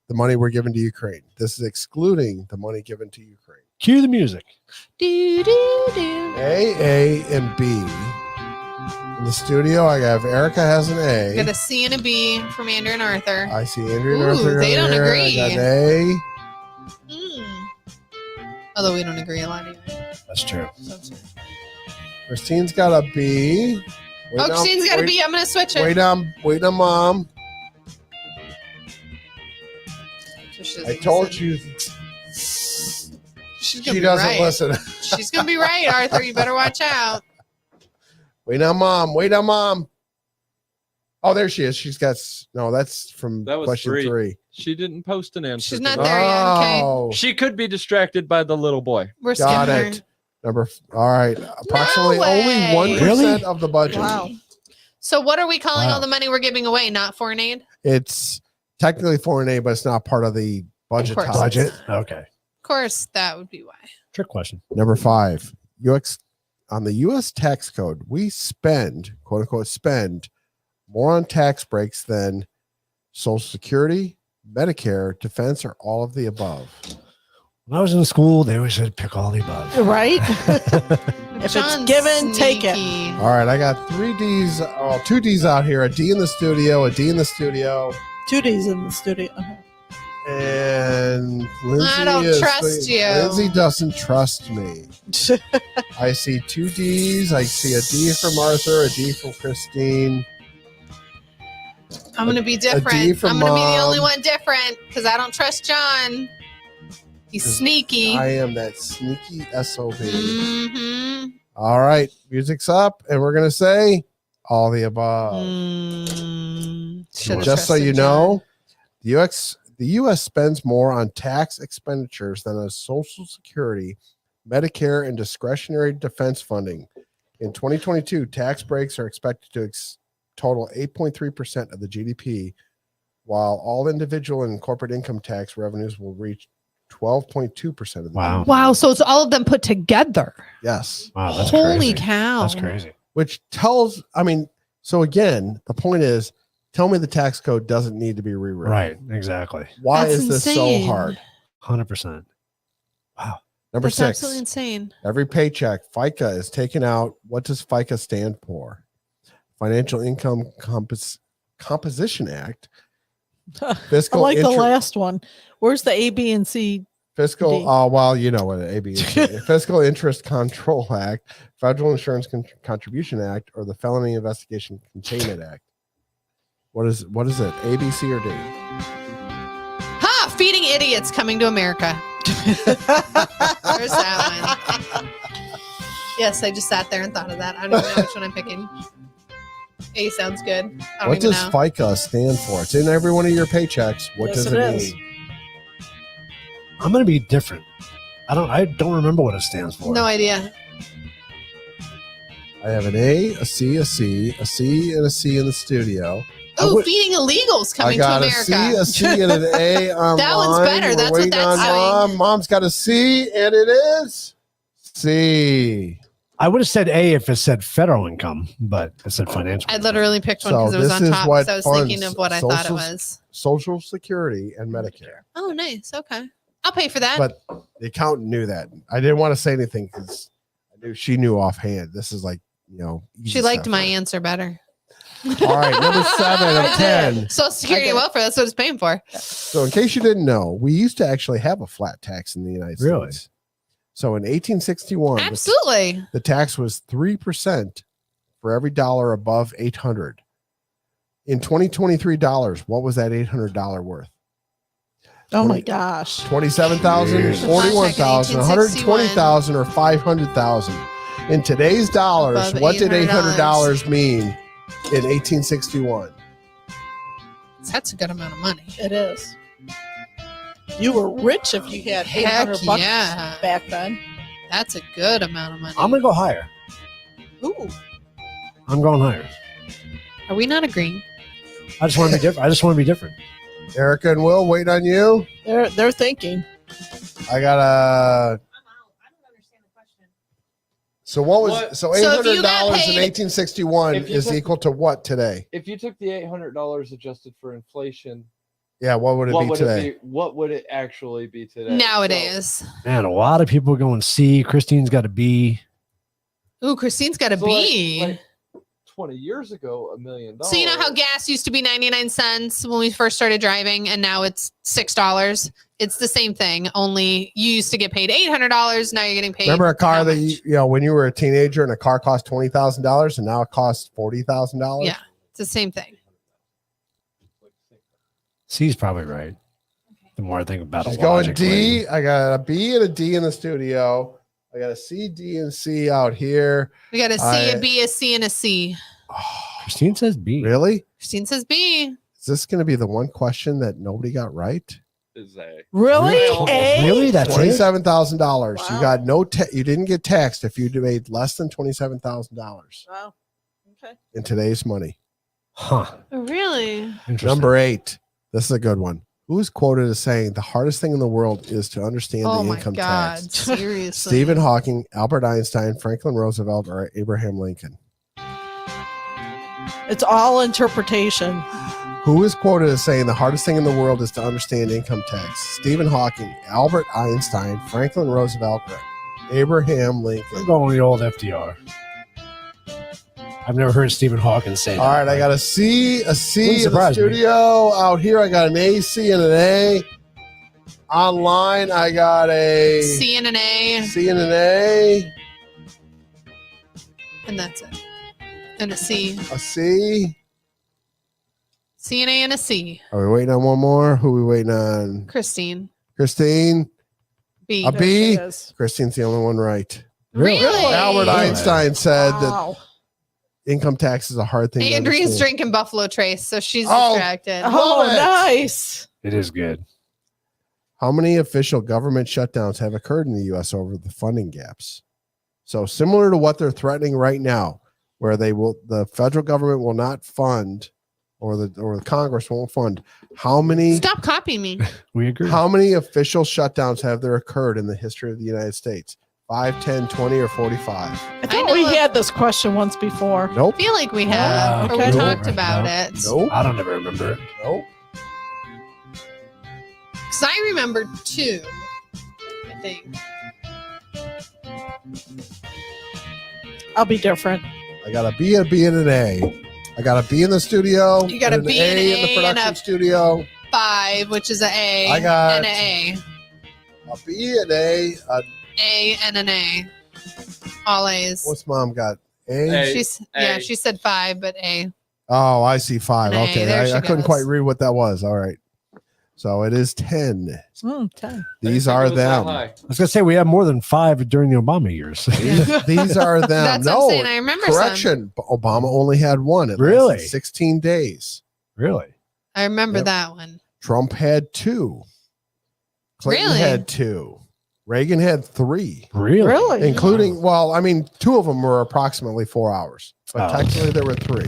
the money we're giving to Ukraine. This is excluding the money given to Ukraine. Cue the music. do do do. A, and B. In the studio, I have Erica has an A. Got a C and a B from Andrew and Arthur. I see Andrew and Ooh, Arthur they over don't here. agree. I got an A. Mm. Although we don't agree a lot either. That's true. Christine's got a B. Wait Oh, on- Christine's got a wait- B. I'm gonna switch it. Wait on mom. So she doesn't I told listen. you She's gonna she be doesn't right. listen. She's gonna be right, Arthur. You better watch out. Wait on mom. Wait on mom. Oh, there she is. She's got no. That's from That was question 3. 3. She didn't post an answer. She's to not that. there yet. Okay. Oh, She could be distracted by the little boy. We're got skipping it. her. All right. Approximately way. only 1% Really? of the budget. Wow. So what are we calling Wow. all the money we're giving away? Not foreign aid? It's technically foreign aid, but it's not part of the budget. course. topic. Budget. Okay. Of course, that would be why. Trick question. Number 5, on the U.S. tax code, we spend, quote unquote, spend more on tax breaks than Social Security, Medicare, defense, or all of the above. When I was in school, they always said pick all the above. Right? If it's given, take it. sneaky. All right, I got 3 D's, 2 D's out here, a D in the studio, a D in the studio, 2 D's in the studio. and Lindsay I don't trust you. Lindsay doesn't trust me. I see 2 D's. I see a D from Arthur, a D from Christine. I'm gonna be different. D from I'm gonna be the Mom. only one different because I don't trust John. He's sneaky. I am that sneaky SOB. Mm-hmm. All right, music's up, and we're gonna say all the above. Should've Just so trusted you John. know, the U.S. spends more on tax expenditures than on Social Security, Medicare, and discretionary defense funding. In 2022, tax breaks are expected to total 8.3% of the GDP, while all individual and corporate income tax revenues will reach 12.2% of the Wow. GDP. Wow, so it's all of them put together. Yes. Wow. That's Holy crazy. cow. That's crazy. Which tells, so again, the point is, tell me the tax code doesn't need to be rewritten. Right. Exactly. Why That's is this insane. so hard? 100%. Number That's 6, absolutely insane. every paycheck, FICA is taken out. What does FICA stand for? Financial Income Composition Act. I Fiscal like the interest. last one. Where's the A, B, and C? Fiscal, D. well, you know what an AB is. Fiscal Interest Control Act, Federal Insurance Contribution Act, or the Felony Investigation Containment Act. What is it? A, B, C, or D? Ha! Feeding idiots coming to America. There's that one. Yes, I just sat there and thought of that. I don't even know which one I'm picking. A sounds good. I don't What even does know. FICA stand for? It's in every one of your paychecks. What Yes, does it it is. mean? I'm going to be different. I don't remember what it stands for. No idea. I have an A, a C, a C, a C, and a C in the studio. I Oh, would- feeding illegals coming to I got America. a C, and an A online. That one's better. We're That's what waiting that's on saying. Mom. Mom's got a C, and it is C. I would have said A if it said federal income, but it said financial. I income. literally picked one So because it was this on is top. what So I was thinking funds of what I thought it social- was. Social Security and Medicare. Oh, nice. Okay. I'll pay for that. But the accountant knew that. I didn't want to say anything because I knew she knew offhand. This is like, easy she liked stuff my for her. answer better. All right, number 7 of 10. Social Security I get it. welfare. That's what it's paying for. So, in case you didn't know, we used to actually have a flat tax in the United Really? States. So, in 1861, Absolutely. the tax was 3% for every dollar above 800. In 2023 dollars, what was that $800 worth? Oh my gosh. 27,000, Jeez. 41,000, 120,000, or 500,000. In today's dollars, Above what did $800 $800 mean in 1861? That's a good amount of money. It is. You were rich if you had Heck $800 yeah. back then. That's a good amount of money. I'm gonna go higher. Ooh. I'm going higher. Are we not agreeing? I just want to be different. I just want to be different. Erica and Will, waiting on you. They're thinking. I got a. I'm out. I don't understand the question. So what was What? so So if $800 you got in paid- 1861 If you is took- equal to what today? If you took the $800 adjusted for inflation, Yeah, what would it what be would today? it be? What would it actually be today? Nowadays. Man, a lot of people are going C. Christine's got a B. Ooh, Christine's got a So, B. like 20 years ago, $1 million. So you know how gas used to be 99 cents when we first started driving and now it's $6? It's the same thing, only you used to get paid $800, now you're getting paid. Remember a car how that much? you know when you were a teenager and a car cost $20,000 and now it costs $40,000? Yeah. It's the same thing. C's probably right. The more I think about She's it, going logically. D. I got a B and a D in the studio. I got a C, D, and C out here. We got a C, I- a B, a C, and a C. Christine says B. Really? Christine says B. Is this going to be the one question that nobody got right? Is a Really? Well, A? Really? That's it? $27,000. Wow. You got no. You didn't get taxed if you made less than $27,000 Wow. Okay. in today's money. Huh. Really? Interesting. Number 8. This is a good one. Who's quoted as saying the hardest thing in the world is to understand Oh the my income God. tax? Seriously. Stephen Hawking, Albert Einstein, Franklin Roosevelt, or Abraham Lincoln? It's all interpretation. Who is quoted as saying the hardest thing in the world is to understand income tax? Stephen Hawking, Albert Einstein, Franklin Roosevelt, or Abraham I'm Lincoln? going with the old FDR. I've never heard Stephen Hawking say that. All right, I got a C Wouldn't in the surprise me. studio. Out here, I got an A, C, and an A. Online, I got a C and an A, C and an A, and that's it. And a C. a C. C and A and a C. Are we waiting on one more? Who are we waiting on? Christine. Christine. B. A B? There she is. Christine's the only one right. Really? Albert Einstein said that Wow. income tax is a hard thing. to Andrea's understand. drinking Buffalo Trace, so she's Oh. distracted. Oh, Love it. nice. It is good. How many official government shutdowns have occurred in the U.S. over the funding gaps? So similar to what they're threatening right now, where the federal government will not fund, or the Congress won't fund. How many Stop copying me. We agree. how many official shutdowns have there occurred in the history of the United States? 5, 10, 20, or 45? I thought know we it- had this question once before. Nope. I feel like we have, or okay. we Nope. talked about it. Nope. I don't ever remember it. Nope. Because I remember 2, I think. I'll be different. I got a B, a B, and an A. I got a B in the studio. You got a and B and A in the A and production a- studio. 5, which is an A I got- and an A. A B, an A. A and an A. All A's. What's mom got? A. A. Yeah, A. she said 5, but A. Oh, I see 5. An A. Okay, There she I couldn't goes. quite read what that was. All right. So it is 10. 10. I didn't These think it are was that them. high. I was gonna say we had more than 5 during the Obama years. These are them. That's what I'm No, saying. I remember some. correction. Obama only had one. It lasted Really? 16 days. Really? I remember Yep. that one. Trump had 2. Clinton Really? had 2. Reagan had 3. Really? Really? Including, well, I mean, 2 of them were approximately 4 hours, but Oh. technically there were 3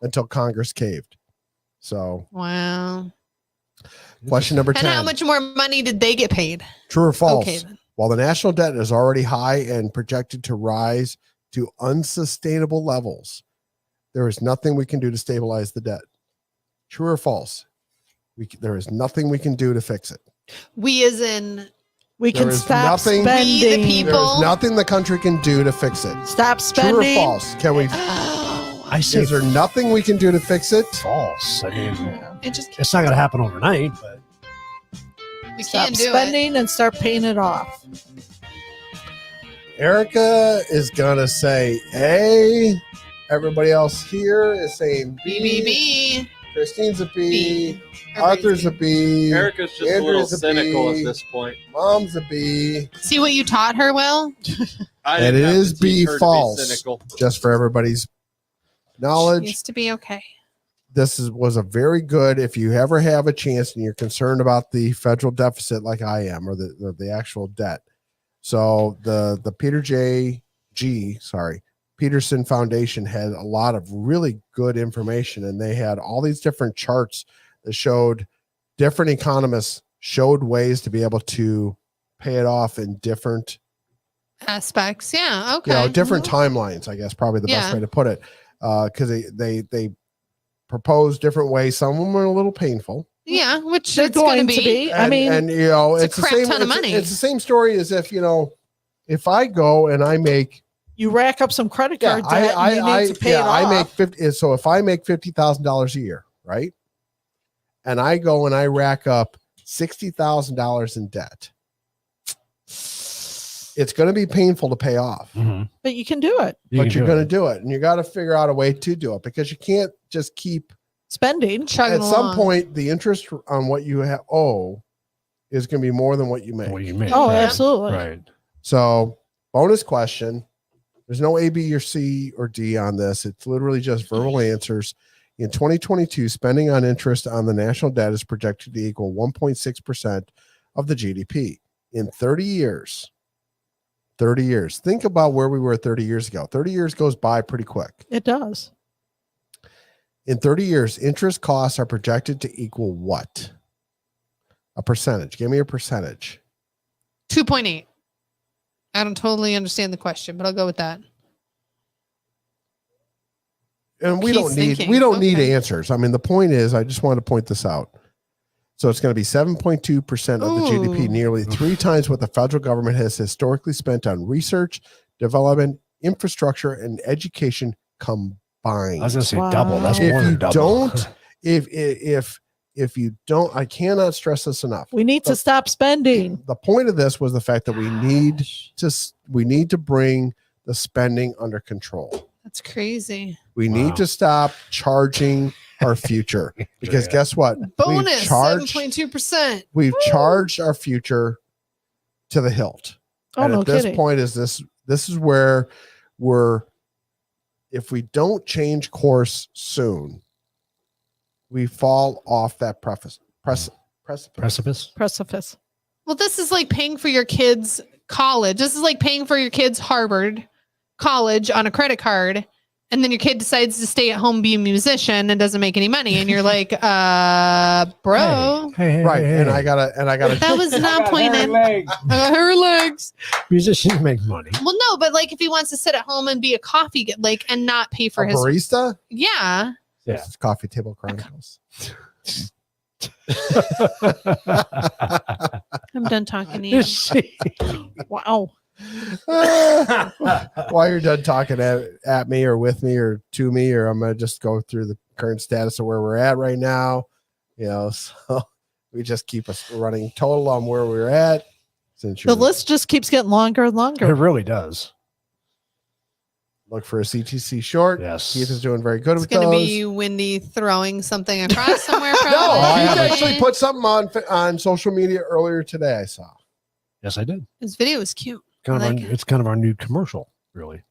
until Congress caved. So, Wow. question number And 10. how much more money did they get paid? True or false? Okay, then. While the national debt is already high and projected to rise to unsustainable levels, there is nothing we can do to stabilize the debt. True or false? There is nothing we can do to fix it. We as in We There can is stop nothing- We, the spending. people. There is nothing the country can do to fix it. Stop True spending. or false? Can we? Oh, I say Is there nothing we can do to fix it? false. I mean, it just it's not gonna happen overnight, but we Stop can't do it. spending and start paying it off. Erica is gonna say A. Everybody else here is saying B. BBB. Christine's a B. B. Arthur's a B. Erica's just a little Andrew's a cynical B. at this point. Mom's a B. See what you taught her, Will? I And didn't it have is to teach B her to be false. cynical. Just for everybody's knowledge. Used to be okay. was a very good, if you ever have a chance and you're concerned about the federal deficit like I am, or the actual debt. So the Peterson Foundation had a lot of really good information, and they had all these different charts that showed different economists showed ways to be able to pay it off in different, Aspects. Yeah. Okay. different timelines, I guess, probably the best Yeah. way to put it. Because they proposed different ways. Some of them were a little painful. Yeah. Which They're it's going to going to be. be. I mean, and it's a crap ton of it's- money. It's the same story as if I go and I make you rack up some credit Yeah, card debt and you need to pay it off. I make 50. So if I make $50,000 a year, right? And I go and I rack up $60,000 in debt, it's going to be painful to pay off, Mhm. but you can do it. but you're going to to do it. And you got to figure out a way to do it, because you can't just keep, Spending. Chugging at some along. point, the interest on what you owe is going to be more than what you make. what you mean. Oh, right. absolutely. Right. So, bonus question. There's no A, B, or C, or D on this. It's literally just verbal answers. In 2022, spending on interest on the national debt is projected to equal 1.6% of the GDP. In 30 years, think about where we were 30 years ago. 30 years goes by pretty quick. It does. In 30 years, interest costs are projected to equal what? A percentage. Give me a percentage. 2.8. I don't totally understand the question, but I'll go with that. And we He's don't need thinking, we don't need okay. answers. I mean, the point is, I just want to point this out. So it's going to be 7.2% of the GDP, Ooh. nearly 3 times what the federal government has historically spent on research, development, infrastructure, and education combined. I was going to say Wow. double. That's If more you than double. don't, if you don't, I cannot stress this enough. We need to stop spending. The point of this was the fact that we need to bring the spending under control. That's crazy. We Wow. need to stop charging our future, because Yeah. guess what? Bonus We've charged, 7.2%. we've charged our future to the hilt. Oh, And no at this kidding. point is this is where if we don't change course soon, we fall off that precipice. Precipice. Well, this is like paying for your kids' college. This is like paying for your kids' Harvard college on a credit card. And then your kid decides to stay at home, be a musician, and doesn't make any money. And you're like, bro, Hey, Right. hey, And hey. I gotta that was not pointed. Legs. Her legs. Musicians make money. Well, no, but like if he wants to sit at home and be a coffee, and not pay for a his, barista. yeah. Yeah. It's Coffee Table Chronicles. I'm done talking to you. Wow. While you're done talking at me or with me or to me, or I'm gonna just go through the current status of where we're at right now. So we just keep us running total on where we're at. Since The list just keeps getting longer and It longer. really does. look for a CTC short. Yes. Keith is doing very good It's with going to those. be Wendy throwing something across somewhere. No, Probably. Keith actually put something on social media earlier today. I saw. Yes, I did. His video was cute. Kind of I like our, it. it's kind of our new commercial, really.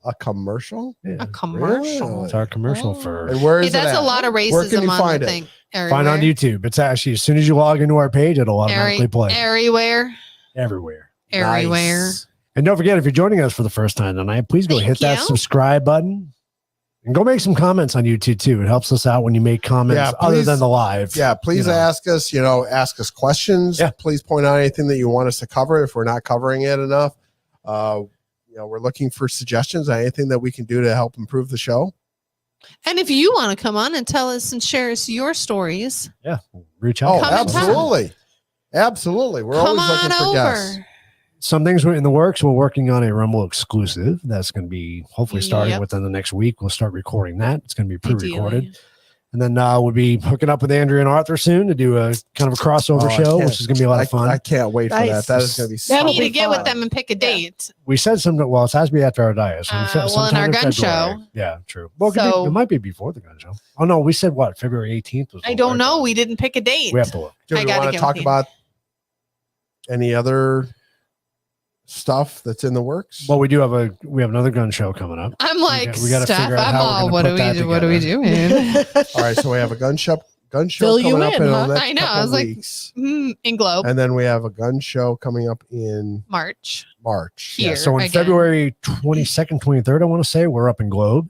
A commercial. Yeah. A commercial. It's our commercial Oh. for And where Hey, is that's it a at? lot of Where can you racism on find the it? thing. find on Everywhere. YouTube. It's actually as soon as you log into our page, it'll automatically play Everywhere. everywhere. Everywhere. Nice. And don't forget, if you're joining us for the first time tonight, please go Thank hit that you. subscribe button and go make some comments on YouTube too. It helps us out when you make comments Yeah, other please. than the live. Yeah, please You know. ask us questions. Yeah. Please point out anything that you want us to cover if we're not covering it enough. We're looking for suggestions on anything that we can do to help improve the show. And if you want to come on and tell us and share us your stories, Reach out. Oh, Come and talk. absolutely. Absolutely. We're come always looking on for guests. over. Some things were in the works. We're working on a Rumble exclusive. That's going to be hopefully starting Yep. within the next week. We'll start recording that. It's going to be pre-recorded. Ideally. And then we'll be hooking up with Andrea and Arthur soon to do a kind of a crossover Oh, I show, can't- which is going to be a lot of fun. I can't wait for Nice. that. That is going to be You so That'll need to be get with fun. them and pick a date. We said something. Well, it has to be after our diet. So we said Well, in sometime our gun February. show. Yeah, true. Well, it could be- So- it might be before the gun show. Oh no, we said what? February 18th was. I don't know. We didn't pick a date. We have to look. Do I we gotta want to get talk with you. about any other stuff that's in the works? Well, we have another gun show coming up. I'm like, we gotta Steph, figure out I'm how we're all, gonna what put do we that do? What are we together. doing? All right, so we have a gun show Fill you coming up in, in huh? the next I know, I couple was like- weeks. In Globe, And then we have a gun show coming up in March. March. Here. So on again. February 22nd, 23rd, I want to say we're up in Globe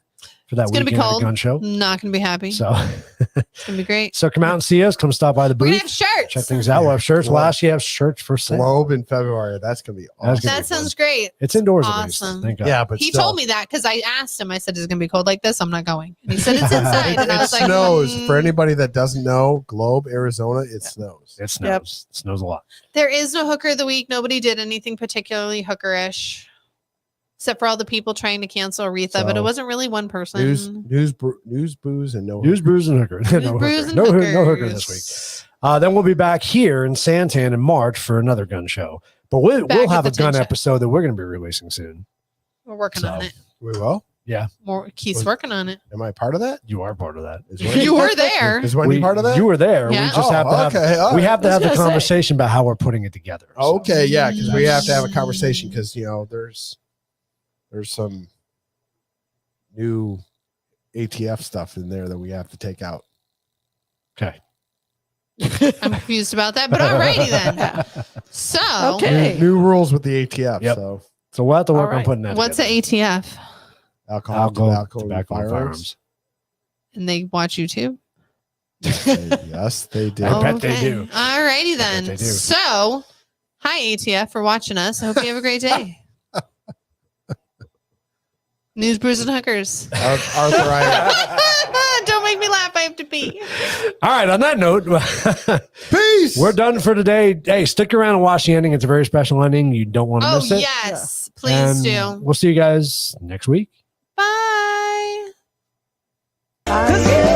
for that It's gonna be weekend at the cold. gun show. Not gonna be happy. So, It's gonna be great. so come out and see us. Come stop by the We're gonna booth. have shirts. Check things out. We'll have shirts. We'll Globe. actually have shirts for sale. Globe in February. That's gonna be That's awesome. gonna That sounds great. It's indoors Awesome. at least. Thank God. Yeah, but He still, told me that because I asked him. I said, "Is it gonna be cold like this? I'm not going." And he said, "It's inside." It, And I it was like, snows. For "Mm." anybody that doesn't know, Globe, Arizona, it snows. It snows. It snows a lot. There is no hooker of the week. Nobody did anything particularly hookerish, except for all the people trying to cancel Aretha. But So, it wasn't really one person. News, booze, and no. News, brews, and hooker. News, no brews, hooker. and No, hookers. no hooker this week. Then we'll be back here in Santan in March for another gun show. But we'll Back have a at the gun tin shop. episode that we're going to be releasing soon. We're working on So- it. We will. More Keith's Was- working on it. Am I part of that? You are part of that. Is Wendy You were part of that? there. Is Wendy part of that? You were there. Yeah. We just have to have. okay. all We right. have to I was have the gonna say. conversation about how we're putting it together. So, Okay, yeah, because we have to have a conversation because there's some new ATF stuff in there that we have to take out. Okay. I'm confused about that, but alrighty then. So, Okay. New rules with the ATF. Yep. So So we'll have to work All right. on putting that. what's the together. ATF? alcohol, tobacco, and tobacco, and firearms. And they watch YouTube. Yes, they did. I bet they do. Alrighty then. they do. So, hi ATF for watching us. I hope you have a great day. News, brews, and hookers. Arthur, I Don't make me laugh. I have to pee. All right. On that note, peace. we're done for today. Hey, stick around and watch the ending. It's a very special ending. You don't want to Oh, miss it. yes. Please And do. We'll see you guys next week. Bye. Bye.